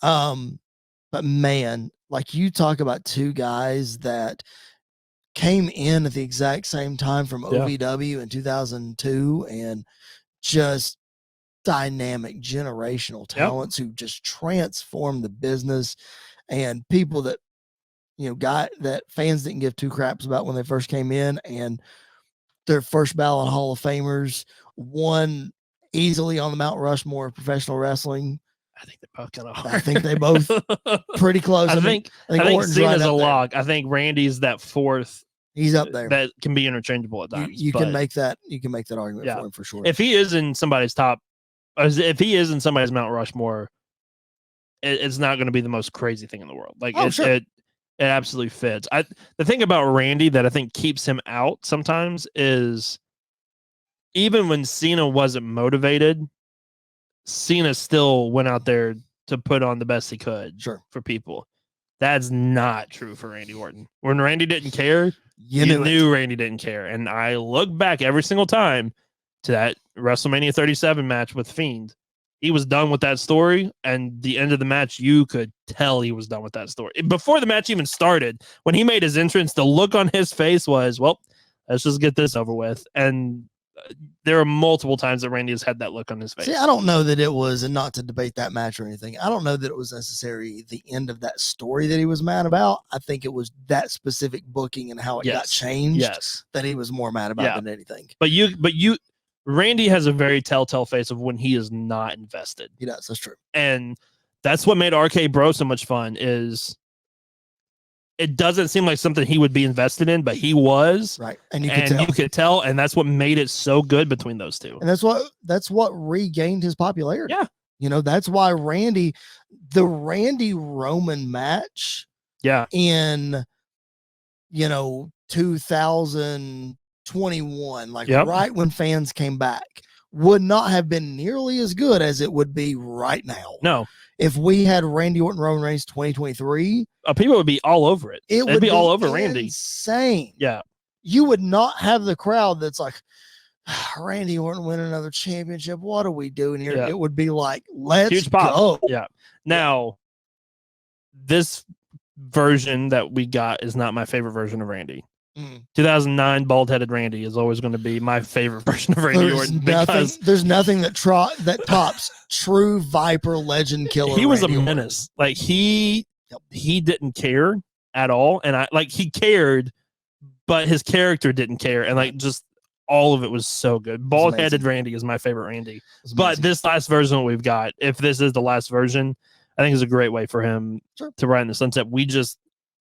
But man, like you talk about two guys that came in at the exact same time from OVW in 2002 and just dynamic generational talents who just transformed the business, and people that, you know, that fans didn't give two craps about when they first came in, and their first ballot Hall of Famers, won easily on the Mount Rushmore of professional wrestling. I think they both kind of I think they both pretty close. I think Orton's Cena's right a lock. I think Randy's that fourth. He's up there. That can be interchangeable at times. You can make that. You can make that argument for him for sure. If he is in somebody's top, if he is in somebody's Mount Rushmore, it's not going to be the most crazy thing in the world. Like it absolutely fits. The thing about Randy that I think keeps him out sometimes is even when Cena wasn't motivated, Cena still went out there to put on the best he could for people. That's not true for Randy Orton. When Randy didn't care, you knew Randy didn't care. And I look back every single time to that WrestleMania 37 match with Fiend. he was done with that story, and the end of the match, you could tell he was done with that story. Before the match even started, when he made his entrance, the look on his face was, well, let's just get this over with. And there are multiple times that Randy has had that look on his face. See, I don't know that it was, and not to debate that match or anything, I don't know that it was necessarily the end of that story that he was mad about. I think it was that specific booking and how it got changed that he was more mad about than anything. But Randy has a very telltale face of when he is not invested. He does. That's true. And that's what made RK Bro so much fun is it doesn't seem like something he would be invested in, but he was. Right. And you could tell. And that's what made it so good between those two. And that's what regained his popularity. Yeah. You know, that's why the Randy Roman match in, 2021, right when fans came back, would not have been nearly as good as it would be right now. No. If we had Randy Orton Roman Reigns 2023, people would be all over it. It would be all over Randy. Insane. Yeah. You would not have the crowd that's like, Randy Orton win another championship. What are we doing here? Yeah. It would be like, let's huge pop. go. Yeah. Now, this version that we got is not my favorite version of Randy. 2009 bald-headed Randy is always going to be my favorite version of Randy Orton because there's nothing that tops true Viper legend killer. He was Randy a menace. Orton. Like he didn't care at all, and he cared, but his character didn't care, and just all of it was so good. Bald-headed Randy is my favorite Randy. But this last version that we've got, if this is the last version, I think is a great way for him to ride in the sunset.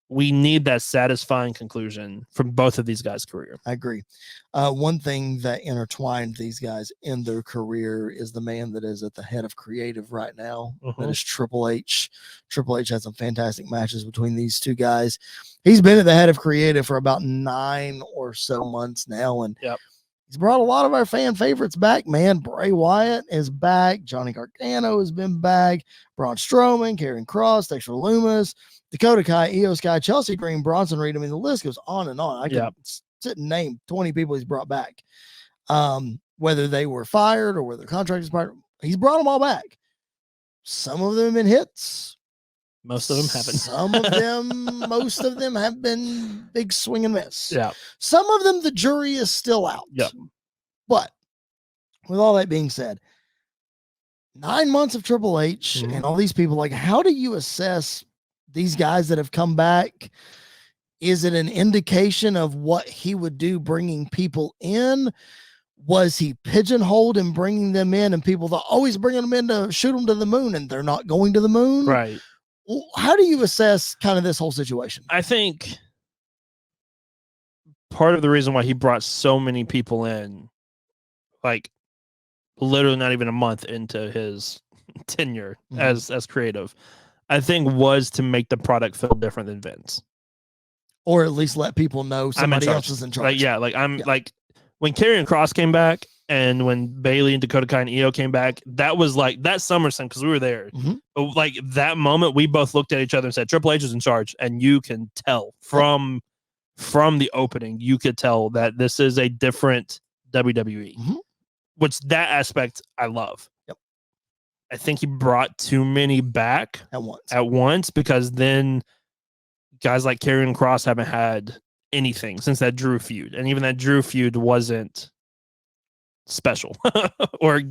We need that satisfying conclusion from both of these guys' career. I agree. One thing that intertwined these guys in their career is the man that is at the head of creative right now. That is Triple H. Triple H has some fantastic matches between these two guys. He's been at the head of creative for about 9 or so months now, and he's brought a lot of our fan favorites back, man. Bray Wyatt is back. Johnny Gargano has been back. Braun Strowman, Karrion Kross, Dexter Lumis, Dakota Kai, Io Sky, Chelsea Green, Bronson Reed. I mean, the list goes on and on. I could sit and name 20 people he's brought back. Whether they were fired or whether their contract is expired, he's brought them all back. Some of them have been hits. Most of them haven't. Most of them have been big swing and miss. Yeah. Some of them, the jury is still out. Yeah. But with all that being said, 9 months of Triple H and all these people, how do you assess these guys that have come back? Is it an indication of what he would do bringing people in? Was he pigeonholed in bringing them in and people that always bringing them in to shoot them to the moon and they're not going to the moon? Right. How do you assess kind of this whole situation? I think part of the reason why he brought so many people in, literally not even a month into his tenure as creative, I think was to make the product feel different than Vince. Or at least let people know somebody else is in charge. When Karrion Kross came back and when Bayley and Dakota Kai and Io came back, that was that SummerSlam, because we were there. But that moment, we both looked at each other and said, Triple H is in charge. And you can tell from the opening, you could tell that this is a different WWE, which that aspect I love. Yep. I think he brought too many back at once because then guys like Karrion Kross haven't had anything since that Drew feud, and even that Drew feud wasn't special or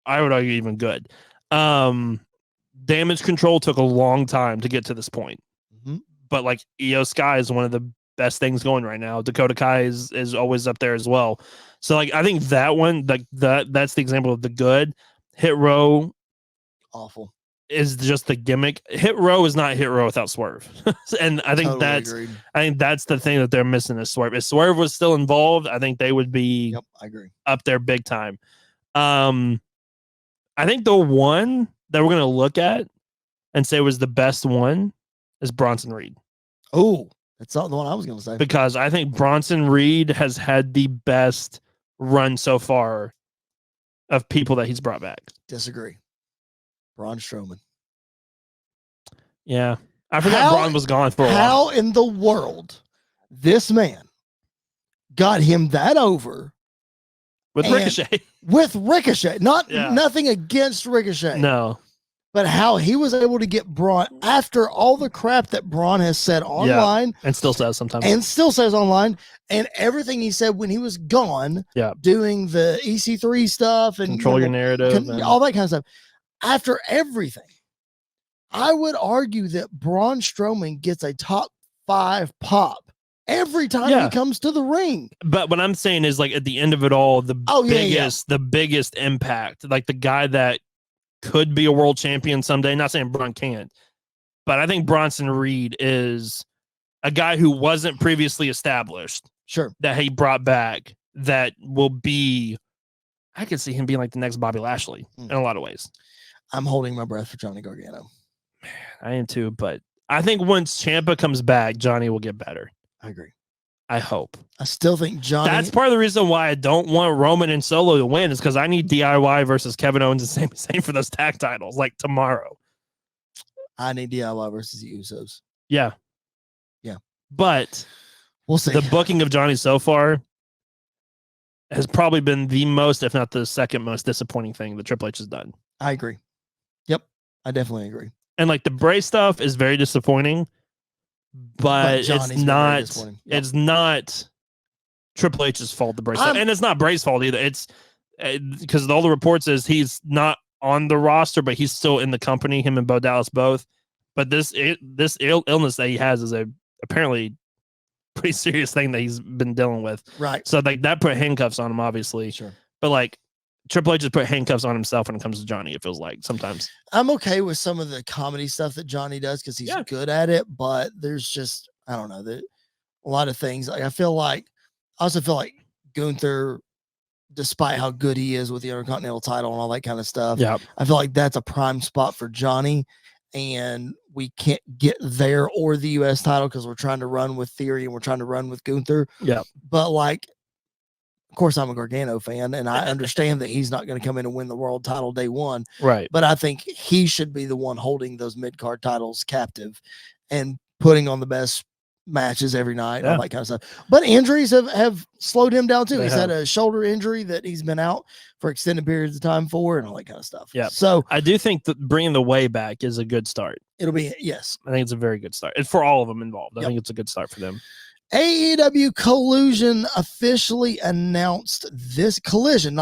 I would argue even good. Damage Control took a long time to get to this point, but Io Sky is one of the best things going right now. Dakota Kai is always up there as well. So I think that one, that's the example of the good. Hit Row, awful, is just the gimmick. Hit Row is not Hit Row without Swerve. And I think that's the thing that they're missing is Swerve. If Swerve was still involved, I think they would be I agree. Up there big time. I think the one that we're going to look at and say was the best one is Bronson Reed. Oh, that's not the one I was going to say. Because I think Bronson Reed has had the best run so far of people that he's brought back. Disagree. Braun Strowman. Yeah. I forgot Braun was gone for a while. How in the world this man got him that over with Ricochet. With Ricochet, nothing against Ricochet. No. But how he was able to get Braun after all the crap that Braun has said online. And still says sometimes. And still says online. And everything he said when he was gone. Doing the EC3 stuff. And control your narrative. All that kind of stuff. After everything, I would argue that Braun Strowman gets a top 5 pop every time he comes to the ring. But what I'm saying is, like, at the end of it all, the biggest impact, like the guy that could be a world champion someday. Not saying Braun can't, but I think Bronson Reed is a guy who wasn't previously established. Sure. That he brought back that will be, I could see him being like the next Bobby Lashley in a lot of ways. I'm holding my breath for Johnny Gargano. Man, I am too, but I think once Ciampa comes back, Johnny will get better. I agree. I hope. I still think Johnny. That's part of the reason why I don't want Roman and Solo to win, is because I need DIY versus Kevin Owens and Sami Zayn for those tag titles, like tomorrow. I need DIY versus the Usos. Yeah. But we'll see. The booking of Johnny so far has probably been the most, if not the second most disappointing thing that Triple H has done. I agree. Yep. I definitely agree. And like the Bray stuff is very disappointing. But it's not Triple H's fault, the Bray stuff. And it's not Bray's fault either. It's because all the reports is he's not on the roster, but he's still in the company, him and Bo Dallas both. But this illness that he has is apparently pretty serious thing that he's been dealing with. Right. So like that put handcuffs on him, obviously. Sure. But like Triple H just put handcuffs on himself when it comes to Johnny, it feels like sometimes. I'm okay with some of the comedy stuff that Johnny does because he's good at it, but there's just, I don't know, a lot of things. Like I also feel like Gunther, despite how good he is with the Intercontinental title and all that kind of stuff, I feel like that's a prime spot for Johnny, and we can't get there or the U.S. title because we're trying to run with Theory and we're trying to run with Gunther. Yeah. But like, of course, I'm a Gargano fan, and I understand that he's not going to come in and win the world title day one. Right. But I think he should be the one holding those mid-card titles captive and putting on the best matches every night, all that kind of stuff. But injuries have slowed him down too. He's had a shoulder injury that he's been out for extended periods of time for, and all that kind of stuff. Yeah. So I do think that bringing the way back is a good start. It'll be, yes. I think it's a very good start. It's for all of them involved. I think it's a good start for them. AEW Collision officially announced this Collision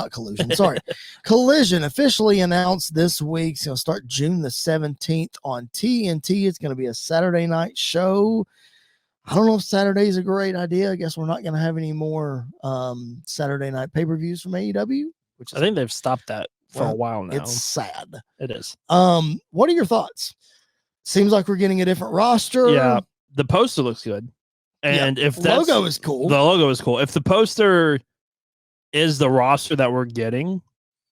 officially announced this week. It's going to start June the 17th on TNT. It's going to be a Saturday night show. I don't know if Saturday is a great idea. I guess we're not going to have any more Saturday night pay-per-views from AEW, which is, I think they've stopped that for a while now. It's sad. It is. What are your thoughts? Seems like we're getting a different roster. Yeah. The poster looks good. And if the logo is cool, If the poster is the roster that we're getting,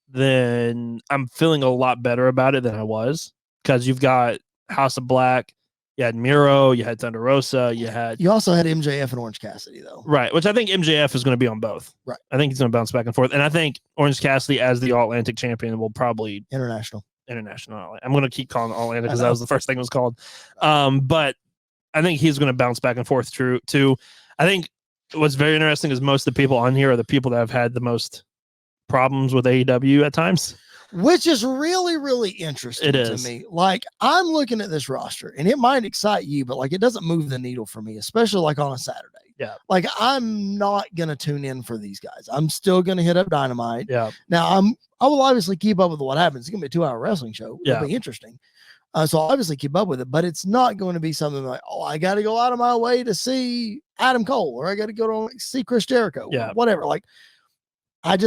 then I'm feeling a lot better about it than I was, because you've got House of Black, you had Miro, you had Thunder Rosa, you also had MJF and Orange Cassidy, though. Right, which I think MJF is going to be on both. Right, I think he's going to bounce back and forth, and I think Orange Cassidy as the All Atlantic champion will probably international. I'm going to keep calling it All Atlantic because that was the first thing it was called. But I think he's going to bounce back and forth too. I think what's very interesting is most of the people on here are the people that have had the most problems with AEW at times, which is really, really interesting to me. Like, I'm looking at this roster and it might excite you, but like, it doesn't move the needle for me, especially like on a Saturday. Yeah. Like, I'm not going to tune in for these guys. I'm still going to hit up Dynamite. Yeah. Now I will obviously keep up with what happens. It's going to be a 2-hour wrestling show. It'll be interesting. So I'll obviously keep up with it, but it's not going to be something like, oh, I got to go out of my way to see Adam Cole, or I got to go to see Chris Jericho, or whatever. Like, I'm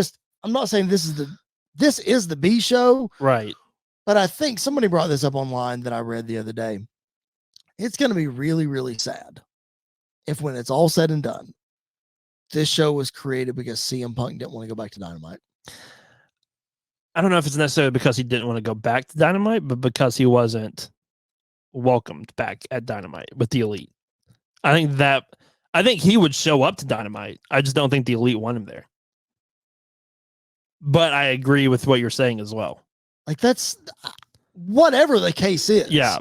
not saying this is the B show. Right. But I think somebody brought this up online that I read the other day. It's going to be really, really sad if, when it's all said and done, this show was created because CM Punk didn't want to go back to Dynamite. I don't know if it's necessarily because he didn't want to go back to Dynamite, but because he wasn't welcomed back at Dynamite with the Elite. I think he would show up to Dynamite. I just don't think the Elite want him there. But I agree with what you're saying as well. Like, that's whatever the case is. Yeah.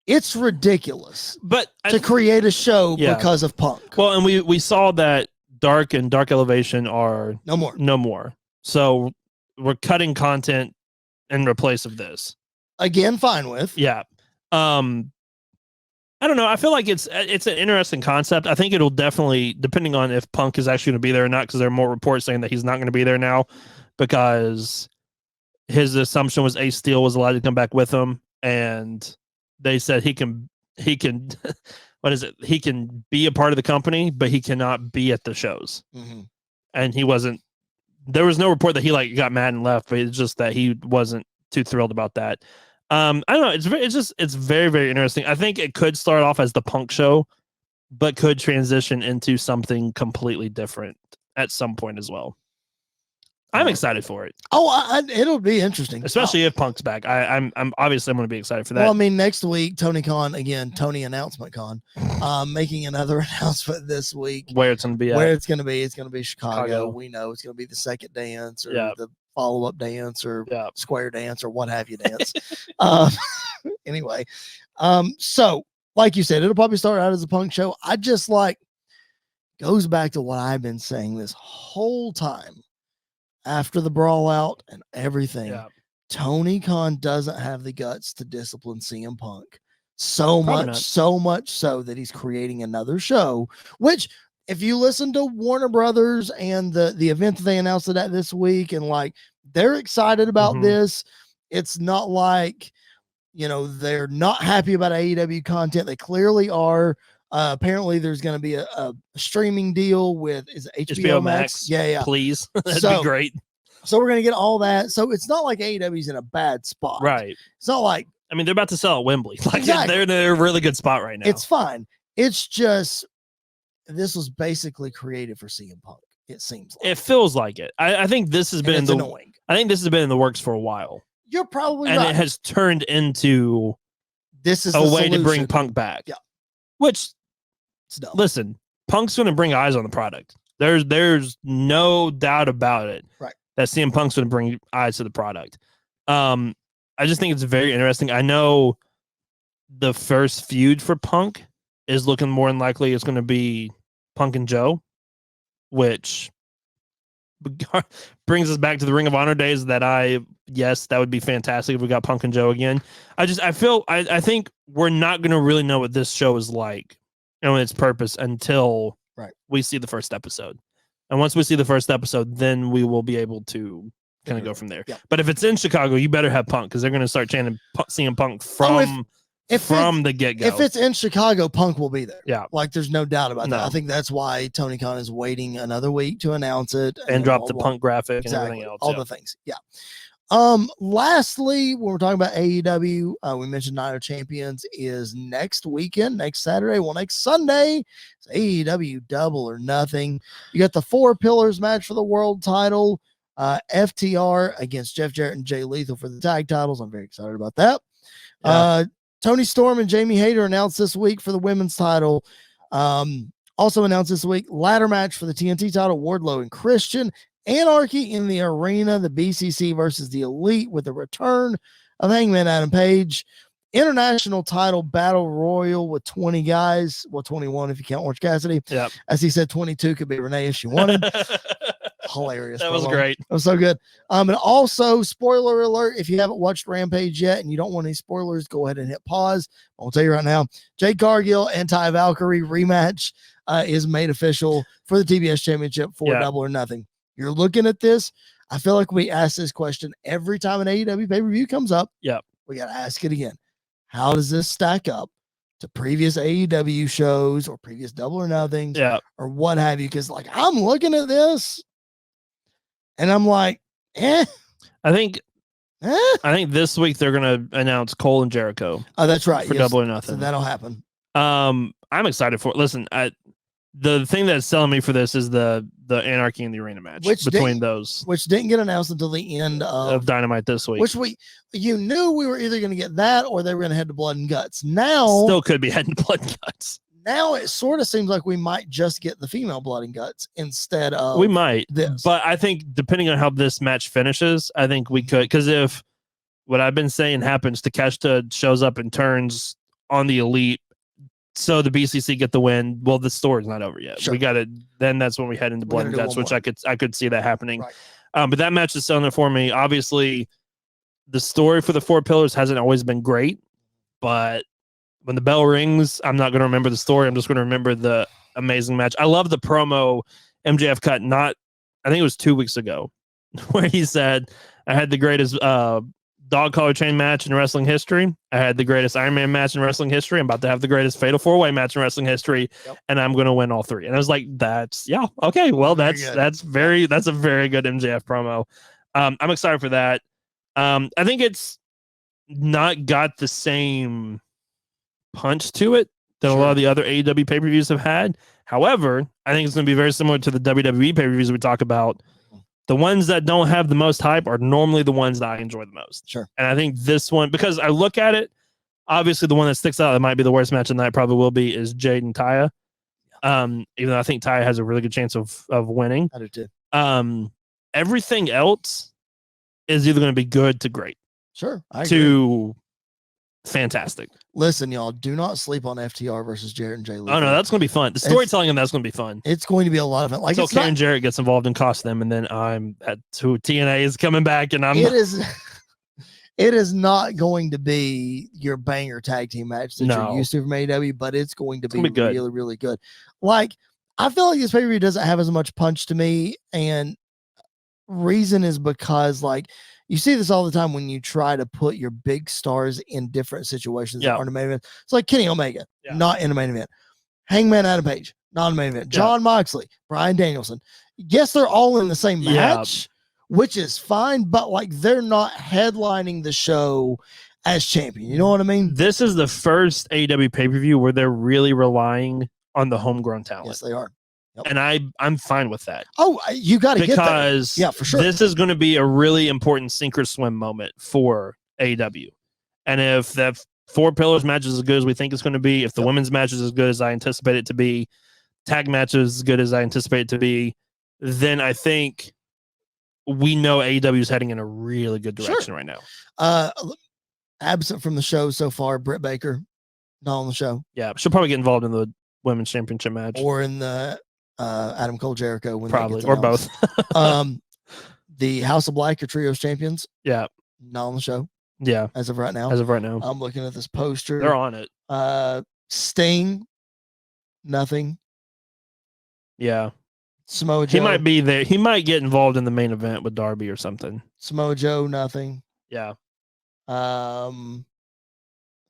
It's ridiculous. But to create a show because of Punk. Well, and we saw that Dark and Dark Elevation are no more. So we're cutting content in replace of this. Again, fine with. Yeah. I don't know. I feel like it's an interesting concept. I think it'll definitely, depending on if Punk is actually going to be there or not, because there are more reports saying that he's not going to be there now because his assumption was Ace Steel was allowed to come back with him, and they said he can what is it? He can be a part of the company, but he cannot be at the shows. Mm-hmm. And he wasn't. There was no report that he got mad and left, but it's just that he wasn't too thrilled about that. I don't know. It's very, very interesting. I think it could start off as the Punk show, but could transition into something completely different at some point as well. I'm excited for it. Oh, it'll be interesting, especially if Punk's back. I'm obviously I'm going to be excited for that. Well, I mean, next week, Tony Announcement Con, making another announcement this week where it's going to be. It's going to be Chicago. We know it's going to be the second dance or the follow-up dance or square dance or what have you dance. Anyway, so like you said, it'll probably start out as a Punk show. I just goes back to what I've been saying this whole time. After the brawl out and everything, Tony Khan doesn't have the guts to discipline CM Punk so much so that he's creating another show, which if you listen to Warner Brothers and the event that they announced at this week, and they're excited about this. It's not they're not happy about AEW content. They clearly are. Apparently there's going to be a streaming deal with HBO Max. Yeah. Please. That'd be great. So we're going to get all that. So it's not like AEW's in a bad spot. Right. It's not like, I mean, they're about to sell at Wembley. Exactly. They're in a really good spot right now. It's fine. It's just, this was basically created for CM Punk. It seems like. It feels like it. I think this has been annoying. I think this has been in the works for a while. You're probably right. And it has turned into this is a way solution to bring Punk back. Yeah. Which, listen, Punk's going to bring eyes on the product. There's no doubt about it. Right. That CM Punk's going to bring eyes to the product. I just think it's very interesting. I know the first feud for Punk is looking more than likely it's going to be Punk and Joe, which brings us back to the Ring of Honor days that that would be fantastic if we got Punk and Joe again. I think we're not going to really know what this show is like and its purpose until we see the first episode. And once we see the first episode, then we will be able to kind of go from there. Yeah. But if it's in Chicago, you better have Punk because they're going to start chanting CM Punk from the get-go. If it's in Chicago, Punk will be there. Yeah. There's no doubt about that. I think that's why Tony Khan is waiting another week to announce it. And drop the Punk graphic and everything else. All the things. Yeah. Lastly, when we're talking about AEW, we mentioned Night of Champions is next weekend, next Saturday, next Sunday. It's AEW Double or Nothing. You got the 4 Pillars match for the world title, FTR against Jeff Jarrett and Jay Lethal for the tag titles. I'm very excited about that. Yeah. Tony Storm and Jamie Hayter announced this week for the women's title. Also announced this week, ladder match for the TNT title, Wardlow and Christian. Anarchy in the Arena, the BCC versus the Elite with the return of Hangman Adam Page. International title battle royal with 20 guys. Well, 21 if you count Orange Cassidy. Yep. As he said, 22 could be Renee if she wanted. Hilarious. That was great. That was so good. And also, spoiler alert, if you haven't watched Rampage yet and you don't want any spoilers, go ahead and hit pause. I'll tell you right now, Jade Cargill and Ty Valkyrie rematch is made official for the TBS Championship for Double or Nothing. You're looking at this. I feel like we ask this question every time an AEW pay-per-view comes up. Yep. We got to ask it again. How does this stack up to previous AEW shows or previous Double or Nothing or what have you? Because I'm looking at this and I'm like, I think this week they're going to announce Cole and Jericho. Oh, that's right. For Double or Nothing. So that'll happen. I'm excited for it. Listen, the thing that's selling me for this is the Anarchy in the Arena match between those. Which didn't get announced until the end of Dynamite this week. Which you knew we were either going to get that or they were going to head to Blood and Guts. Now still could be heading to Blood and Guts. Now it sort of seems like we might just get the female Blood and Guts instead of we might this. But I think depending on how this match finishes, I think we could, because if what I've been saying happens, Takeshita shows up and turns on the Elite, so the BCC get the win. Well, the story's not over yet. Sure. We got to. Then that's when we head into Blood and Guts, which I could see that happening. But that match is selling it for me. Obviously, the story for the Four Pillars hasn't always been great, but when the bell rings, I'm not going to remember the story. I'm just going to remember the amazing match. I love the promo MJF cut. I think it was 2 weeks ago, where he said, "I had the greatest dog collar chain match in wrestling history. I had the greatest Iron Man match in wrestling history. I'm about to have the greatest Fatal 4-Way match in wrestling history, and I'm going to win all three." And I was like, "That's okay. Well, that's a very good MJF promo." I'm excited for that. I think it's not got the same punch to it that a lot of the other AEW pay-per-views have had. However, I think it's going to be very similar to the WWE pay-per-views we talk about. The ones that don't have the most hype are normally the ones that I enjoy the most. Sure. And I think this one, because I look at it, obviously the one that sticks out that might be the worst match of the night, probably will be, is Jade and Taya. Even though I think Taya has a really good chance of winning. I do too. Everything else is either going to be good to great. Sure. I agree. To fantastic. Listen, y'all, do not sleep on FTR versus Jarrett and Jay Lethal. Oh no, that's going to be fun. The storytelling of that's going to be fun. It's going to be a lot of fun. Like, so Karen Jarrett gets involved and costs them, and then I'm at TNA is coming back, and it is not going to be your banger tag team match that you're used to from AEW, but it's going to be really, really good. Like, I feel like this pay-per-view doesn't have as much punch to me, and reason is because, like, you see this all the time when you try to put your big stars in different situations that aren't a main event. It's like Kenny Omega, not in a main event. Hangman Adam Page, not in a main event. John Moxley, Bryan Danielson. Yes, they're all in the same match, which is fine, but like they're not headlining the show as champion. You know what I mean? This is the first AEW pay-per-view where they're really relying on the homegrown talent. Yes, they are. Yep. And I'm fine with that. Oh, you got to get that. Because for sure. This is going to be a really important sink or swim moment for AEW. And if the Four Pillars match is as good as we think it's going to be, if the women's match is as good as I anticipate it to be, tag match is as good as I anticipate it to be, then I think we know AEW is heading in a really good direction right now. Absent from the show so far, Britt Baker, not on the show. Yeah, she'll probably get involved in the women's championship match. Or in the Adam Cole Jericho when probably, or both. The House of Black or Trios champions. Yeah. Not on the show. Yeah. As of right now. I'm looking at this poster. They're on it. Sting, nothing. Yeah. Samoa Joe. He might be there. He might get involved in the main event with Darby or something. Samoa Joe, nothing. Yeah. It's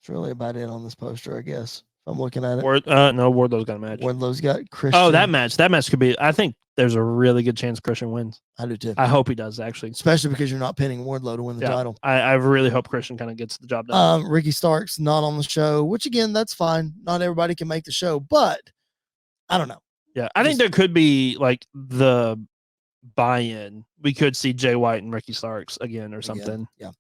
really about it on this poster, I guess. I'm looking at it. No, Wardlow's got a match. Wardlow's got Christian. Oh, that match could be. I think there's a really good chance Christian wins. I do too. I hope he does, actually. Especially because you're not pinning Wardlow to win the title. I really hope Christian kind of gets the job done. Ricky Stark's not on the show, which again, that's fine. Not everybody can make the show, but I don't know. Yeah, I think there could be like the buy-in. We could see Jay White and Ricky Starks again or something. Yeah.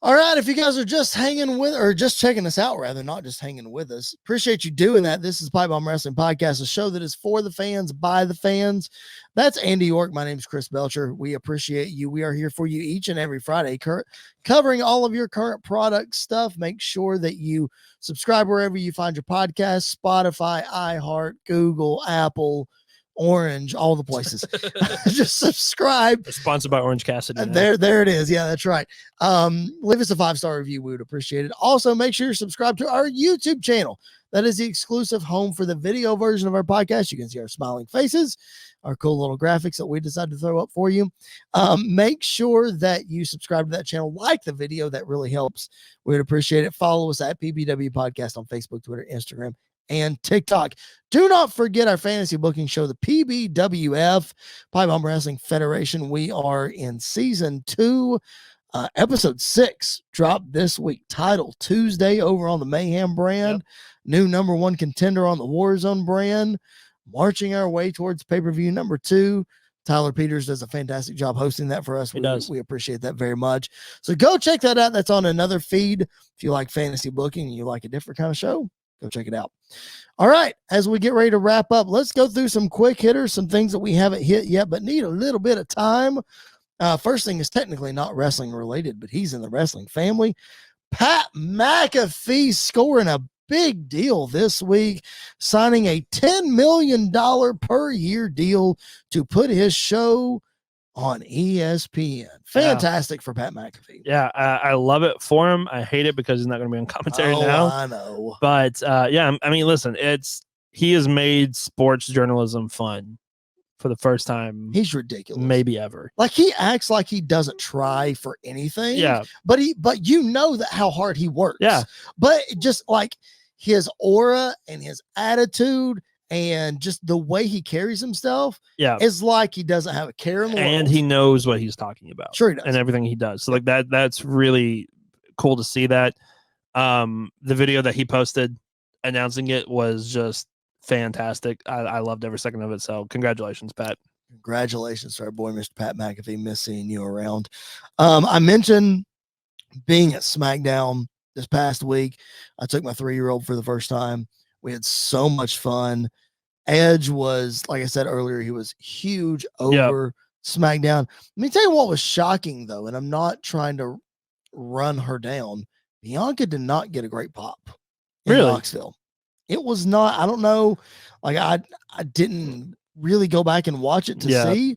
All right, if you guys are just hanging with, or just checking us out, rather, not just hanging with us, appreciate you doing that. This is Pipe Bomb Wrestling Podcast, a show that is for the fans, by the fans. That's Andy York. My name is Chris Belcher. We appreciate you. We are here for you each and every Friday, covering all of your current product stuff. Make sure that you subscribe wherever you find your podcast, Spotify, iHeart, Google, Apple, Orange, all the places. Just subscribe. We're sponsored by Orange Cassidy. There it is. Yeah, that's right. Leave us a 5-star review. We would appreciate it. Also, make sure you're subscribed to our YouTube channel. That is the exclusive home for the video version of our podcast. You can see our smiling faces, our cool little graphics that we decided to throw up for you. Make sure that you subscribe to that channel, like the video. That really helps. We would appreciate it. Follow us at PBW Podcast on Facebook, Twitter, Instagram, and TikTok. Do not forget our fantasy booking show, the PBWF, Pipe Bomb Wrestling Federation. We are in season 2, episode 6, dropped this week. Title Tuesday over on the Mayhem brand. New number 1 contender on the Warzone brand. Marching our way towards pay-per-view number 2. Tyler Peters does a fantastic job hosting that for us. We appreciate that very much. So go check that out. That's on another feed. If you like fantasy booking and you like a different kind of show, go check it out. All right, as we get ready to wrap up, let's go through some quick hitters, some things that we haven't hit yet, but need a little bit of time. First thing is technically not wrestling related, but he's in the wrestling family. Pat McAfee scoring a big deal this week, signing a $10 million per year deal to put his show on ESPN. Fantastic for Pat McAfee. Yeah, I love it for him. I hate it because he's not going to be on commentary now. I know. But yeah, I mean, listen, he has made sports journalism fun for the first time. He's ridiculous. Maybe ever. Like, he acts like he doesn't try for anything. Yeah. But you know that how hard he works. Yeah. But just like his aura and his attitude and just the way he carries himself, is like he doesn't have a care in the world. And he knows what he's talking about. Sure he does. And everything he does. So like that's really cool to see that. The video that he posted announcing it was just fantastic. I loved every second of it. So congratulations, Pat. Congratulations to our boy, Mr. Pat McAfee. Miss seeing you around. I mentioned being at SmackDown this past week. I took my 3-year-old for the first time. We had so much fun. Edge was, like I said earlier, he was huge over SmackDown. Let me tell you what was shocking, though, and I'm not trying to run her down. Bianca did not get a great pop in Knoxville. It was not, I don't know, like I didn't really go back and watch it to see,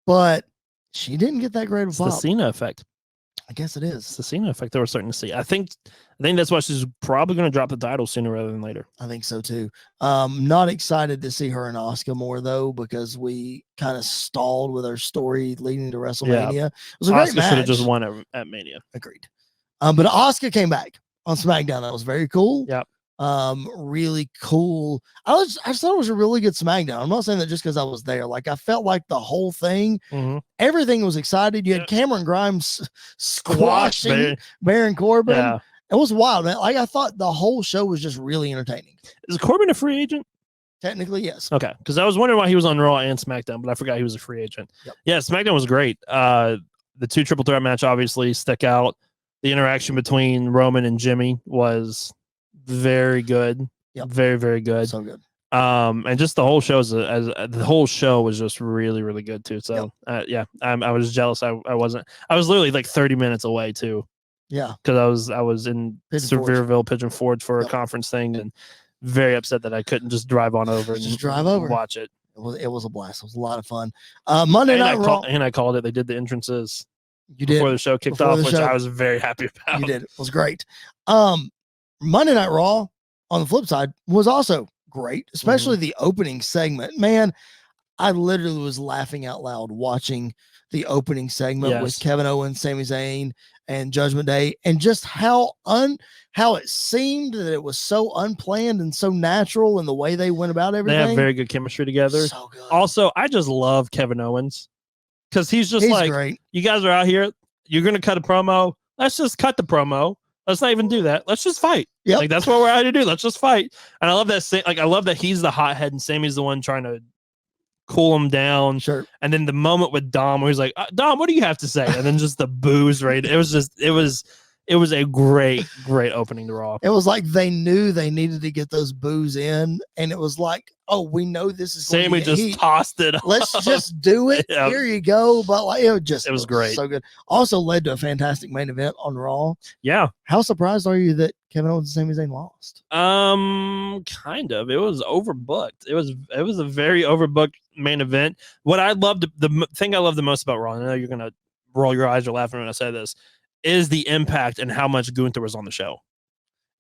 but she didn't get that great of a pop. The Cena effect. I guess it is. It's the Cena effect that we're starting to see. I think that's why she's probably going to drop the title sooner rather than later. I think so too. Not excited to see her and Asuka more though, because we kind of stalled with our story leading to WrestleMania. Yeah. It was a great match. Should have just won at Mania. Agreed. But Asuka came back on SmackDown. That was very cool. Yep. Really cool. I just thought it was a really good SmackDown. I'm not saying that just because I was there. Like, I felt like the whole thing, everything was excited. You had Cameron Grimes squashing Baron Corbin. Yeah. It was wild, man. Like, I thought the whole show was just really entertaining. Is Corbin a free agent? Technically, yes. Okay, because I was wondering why he was on Raw and SmackDown, but I forgot he was a free agent. Yep. Yeah, SmackDown was great. The 2 triple threat match obviously stuck out. The interaction between Roman and Jimmy was very good. Yep. Very, very good. So good. And just the whole show the whole show was just really, really good too. So I was jealous. I was literally like 30 minutes away too. Yeah. Because I was in Sevierville, Pigeon Forge for a conference thing, and very upset that I couldn't just drive on over and drive over, watch it. It was a blast. It was a lot of fun. Monday Night Raw. And I called it. They did the entrances you did before the show kicked off, which I was very happy about. You did. It was great. Monday Night Raw, on the flip side, was also great, especially the opening segment. Man, I literally was laughing out loud watching the opening segment with Kevin Owens, Sami Zayn, and Judgment Day, and just how it seemed that it was so unplanned and so natural in the way they went about everything. They have very good chemistry together. So good. Also, I just love Kevin Owens because he's like, great. You guys are out here. You're going to cut a promo. Let's just cut the promo. Let's not even do that. Let's just fight. Yeah, like that's what we're out to do. Let's just fight. And I love that. I love that he's the hothead and Sammy's the one trying to cool him down. Sure. And then the moment with Dom, where he's like, Dom, what do you have to say? And then just the booze, right? It was a great opening to Raw. It was like they knew they needed to get those boos in, and it was like, oh, we know this is Sammy just tossed it. Let's just do it. Yep. Here you go. But like, it was great. So good. Also led to a fantastic main event on Raw. Yeah. How surprised are you that Kevin Owens and Sami Zayn lost? Kind of. It was overbooked. It was a very overbooked main event. What I loved, the thing I love the most about Raw, and I know you're gonna roll your eyes or laughing when I say this, is the impact and how much Gunther was on the show.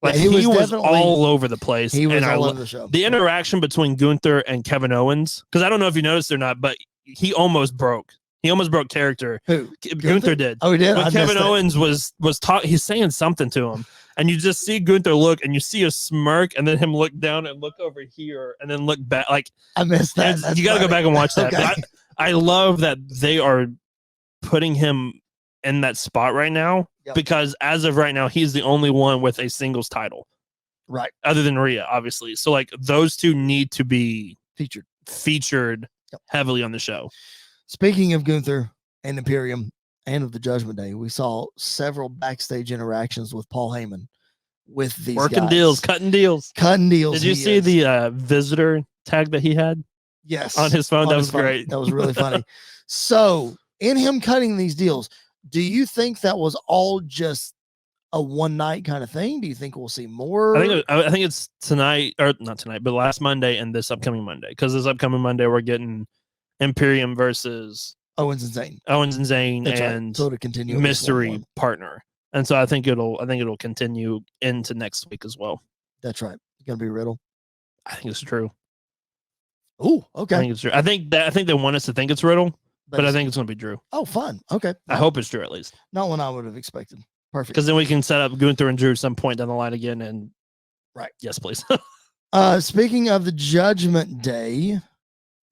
Like he was all over the place. He was all over the show. The interaction between Gunther and Kevin Owens, because I don't know if you noticed or not, but he almost broke. He almost broke character. Who? Gunther did. Oh, he did. But Kevin Owens was he's saying something to him, and you just see Gunther look, and you see a smirk, and then him look down and look over here, and then look back. Like I missed that. You got to go back and watch that. Okay. But I love that they are putting him in that spot right now, because as of right now, he's the only one with a singles title, right? Other than Rhea, obviously. So like those two need to be featured heavily on the show. Speaking of Gunther and Imperium and of the Judgment Day, we saw several backstage interactions with Paul Heyman with these working guys. cutting deals. Did you see the visitor tag that he had? Yes, on his phone. That was great. That was really funny. So in him cutting these deals, do you think that was all just a one night kind of thing? Do you think we'll see more? I think it's tonight, or not tonight, but last Monday and this upcoming Monday. Because this upcoming Monday we're getting Imperium versus Owens and Zayn. That's right. and So to continue mystery partner. And so I think it'll continue into next week as well. That's right. It's gonna be Riddle. I think it's true. Oh, okay. I think it's true. I think they want us to think it's Riddle, but I think it's gonna be Drew. Oh, fun. Okay. I hope it's Drew at least. Not what I would have expected. Perfect. Because then we can set up Gunther and Drew at some point down the line again. And right. Yes, please. Speaking of the Judgment Day,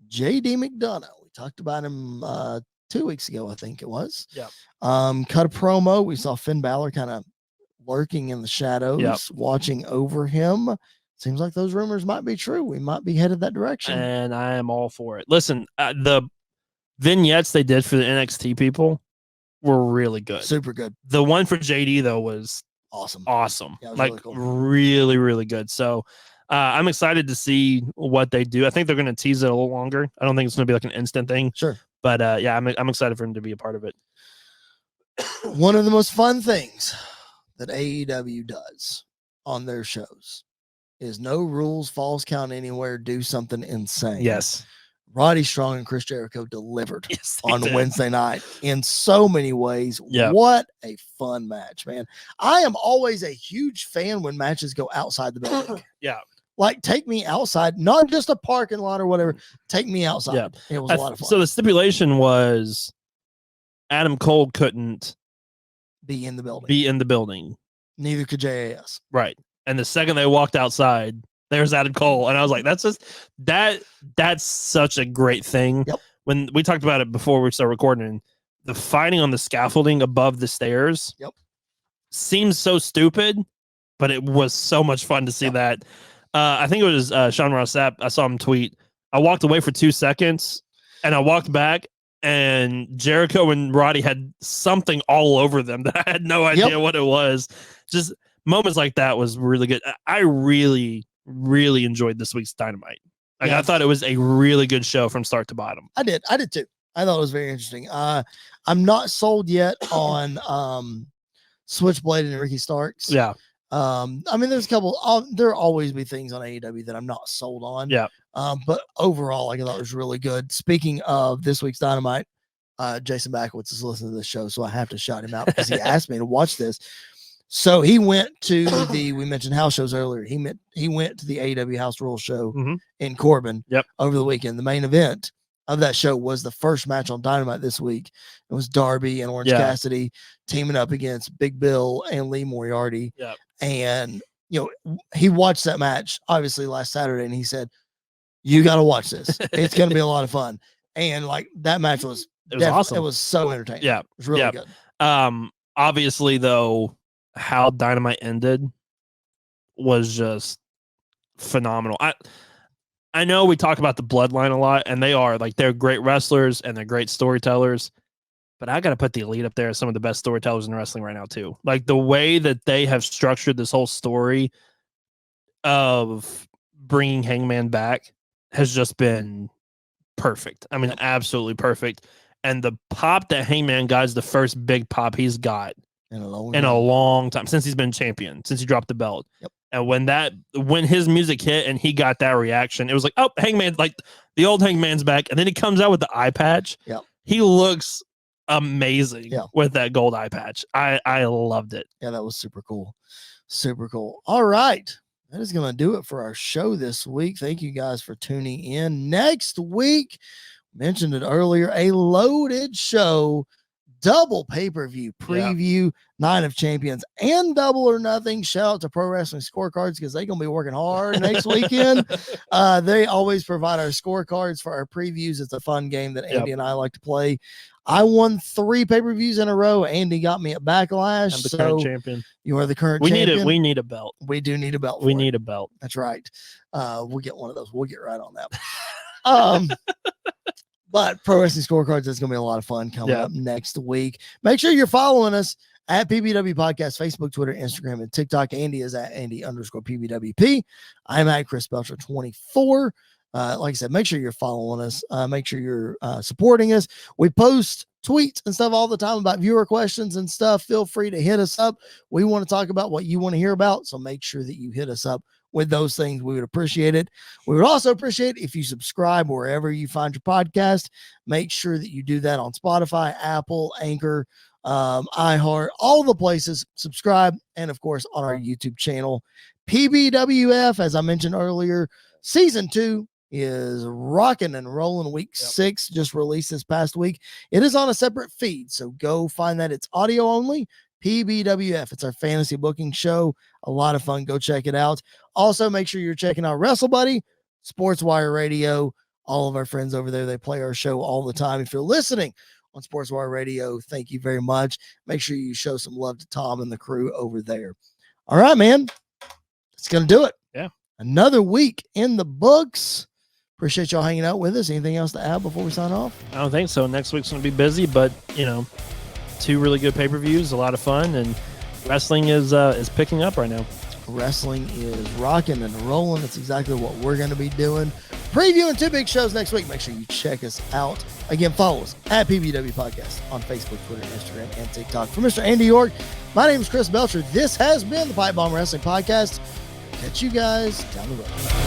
JD McDonough. We talked about him 2 weeks ago, I think it was. Yeah. Cut a promo. We saw Finn Balor kind of lurking in the shadows, watching over him. Seems like those rumors might be true. We might be headed that direction. And I am all for it. Listen, the vignettes they did for the NXT people were really good. Super good. The one for JD, though, was awesome. Yeah, like really, cool. Really good. So I'm excited to see what they do. I think they're going to tease it a little longer. I don't think it's going to be like an instant thing. Sure. But yeah, I'm excited for him to be a part of it. One of the most fun things that AEW does on their shows is no rules, falls count anywhere, do something insane. Yes. Roddy Strong and Chris Jericho delivered on Wednesday night in so many ways. Yep. What a fun match, man. I am always a huge fan when matches go outside the building. Yeah. Like, take me outside, not just a parking lot or whatever. Take me outside. Yeah. It was a lot of fun. So the stipulation was Adam Cole couldn't be in the building. Neither could JAS. Right. And the second they walked outside, there's Adam Cole. And I was like, that's such a great thing. Yep. When we talked about it before we started recording, the fighting on the scaffolding above the stairs seems so stupid, but it was so much fun to see that. I think it was Sean Ross Sapp. I saw him tweet. I walked away for 2 seconds and I walked back and Jericho and Roddy had something all over them that I had no idea what it was. Just moments like that was really good. I really enjoyed this week's Dynamite. Like, I thought it was a really good show from start to bottom. I did too. I thought it was very interesting. I'm not sold yet on Switchblade and Ricky Starks. Yeah. I mean, there's a couple. There'll always be things on AEW that I'm not sold on. Yeah. But overall, like, I thought it was really good. Speaking of this week's Dynamite, Jason Backwoods is listening to this show, so I have to shout him out because he asked me to watch this. So he went to we mentioned house shows earlier. He went to the AEW House Rules show in Corbin over the weekend. The main event of that show was the first match on Dynamite this week. It was Darby and Orange Cassidy teaming up against Big Bill and Lee Moriarty. Yeah. And, you know, he watched that match obviously last Saturday and he said, you got to watch this. It's going to be a lot of fun. And like, that match was awesome. It was so entertaining. Yeah. It was really good. Obviously though, how Dynamite ended was just phenomenal. I know we talk about the Bloodline a lot, and they're great wrestlers and they're great storytellers, but I got to put the Elite up there as some of the best storytellers in wrestling right now too. Like, the way that they have structured this whole story of bringing Hangman back has just been perfect. I mean, absolutely perfect. And the pop that Hangman got is the first big pop he's got in a long time, since he's been champion, since he dropped the belt. Yep. And when his music hit and he got that reaction, it was like, oh, Hangman, like the old Hangman's back. And then he comes out with the eye patch. Yep. He looks amazing with that gold eye patch. I loved it. Yeah, that was super cool. Super cool. All right. That is going to do it for our show this week. Thank you guys for tuning in. Next week, mentioned it earlier, a loaded show. Double pay-per-view preview, Night of Champions and Double or Nothing. Shout out to Pro Wrestling Scorecards because they're going to be working hard next weekend. They always provide our scorecards for our previews. It's a fun game that Andy and I like to play. I won 3 pay-per-views in a row. Andy got me at Backlash. I'm the current champion. You are the current champion. We need a belt. We do need a belt. We need a belt. That's right. We'll get one of those. We'll get right on that. But Pro Wrestling Scorecards is going to be a lot of fun coming up next week. Make sure you're following us at PBW Podcast, Facebook, Twitter, Instagram, and TikTok. Andy is at Andy_PBWP. I'm at Chris Belcher 24. Like I said, make sure you're following us. Make sure you're supporting us. We post tweets and stuff all the time about viewer questions and stuff. Feel free to hit us up. We want to talk about what you want to hear about, so make sure that you hit us up with those things, we would appreciate it. We would also appreciate if you subscribe wherever you find your podcast. Make sure that you do that on Spotify, Apple, Anchor, iHeart, all the places. Subscribe, and of course on our YouTube channel. PBWF, as I mentioned earlier, season 2 is rocking and rolling. Week 6 just released this past week. It is on a separate feed, so go find that. It's audio only. PBWF. It's our fantasy booking show. A lot of fun. Go check it out. Also, make sure you're checking out Wrestle Buddy, Sports Wire Radio. All of our friends over there, they play our show all the time. If you're listening on Sports Wire Radio, thank you very much. Make sure you show some love to Tom and the crew over there. All right, man. That's going to do it. Yeah. Another week in the books. Appreciate y'all hanging out with us. Anything else to add before we sign off? I don't think so. Next week's going to be busy, but, 2 really good pay-per-views, a lot of fun, and wrestling is picking up right now. Wrestling is rocking and rolling. That's exactly what we're going to be doing. Previewing 2 big shows next week. Make sure you check us out. Again, follow us at PBW Podcast on Facebook, Twitter, Instagram, and TikTok. For Mr. Andy York, my name is Chris Belcher. This has been the Pipe Bomb Wrestling Podcast. Catch you guys down the road.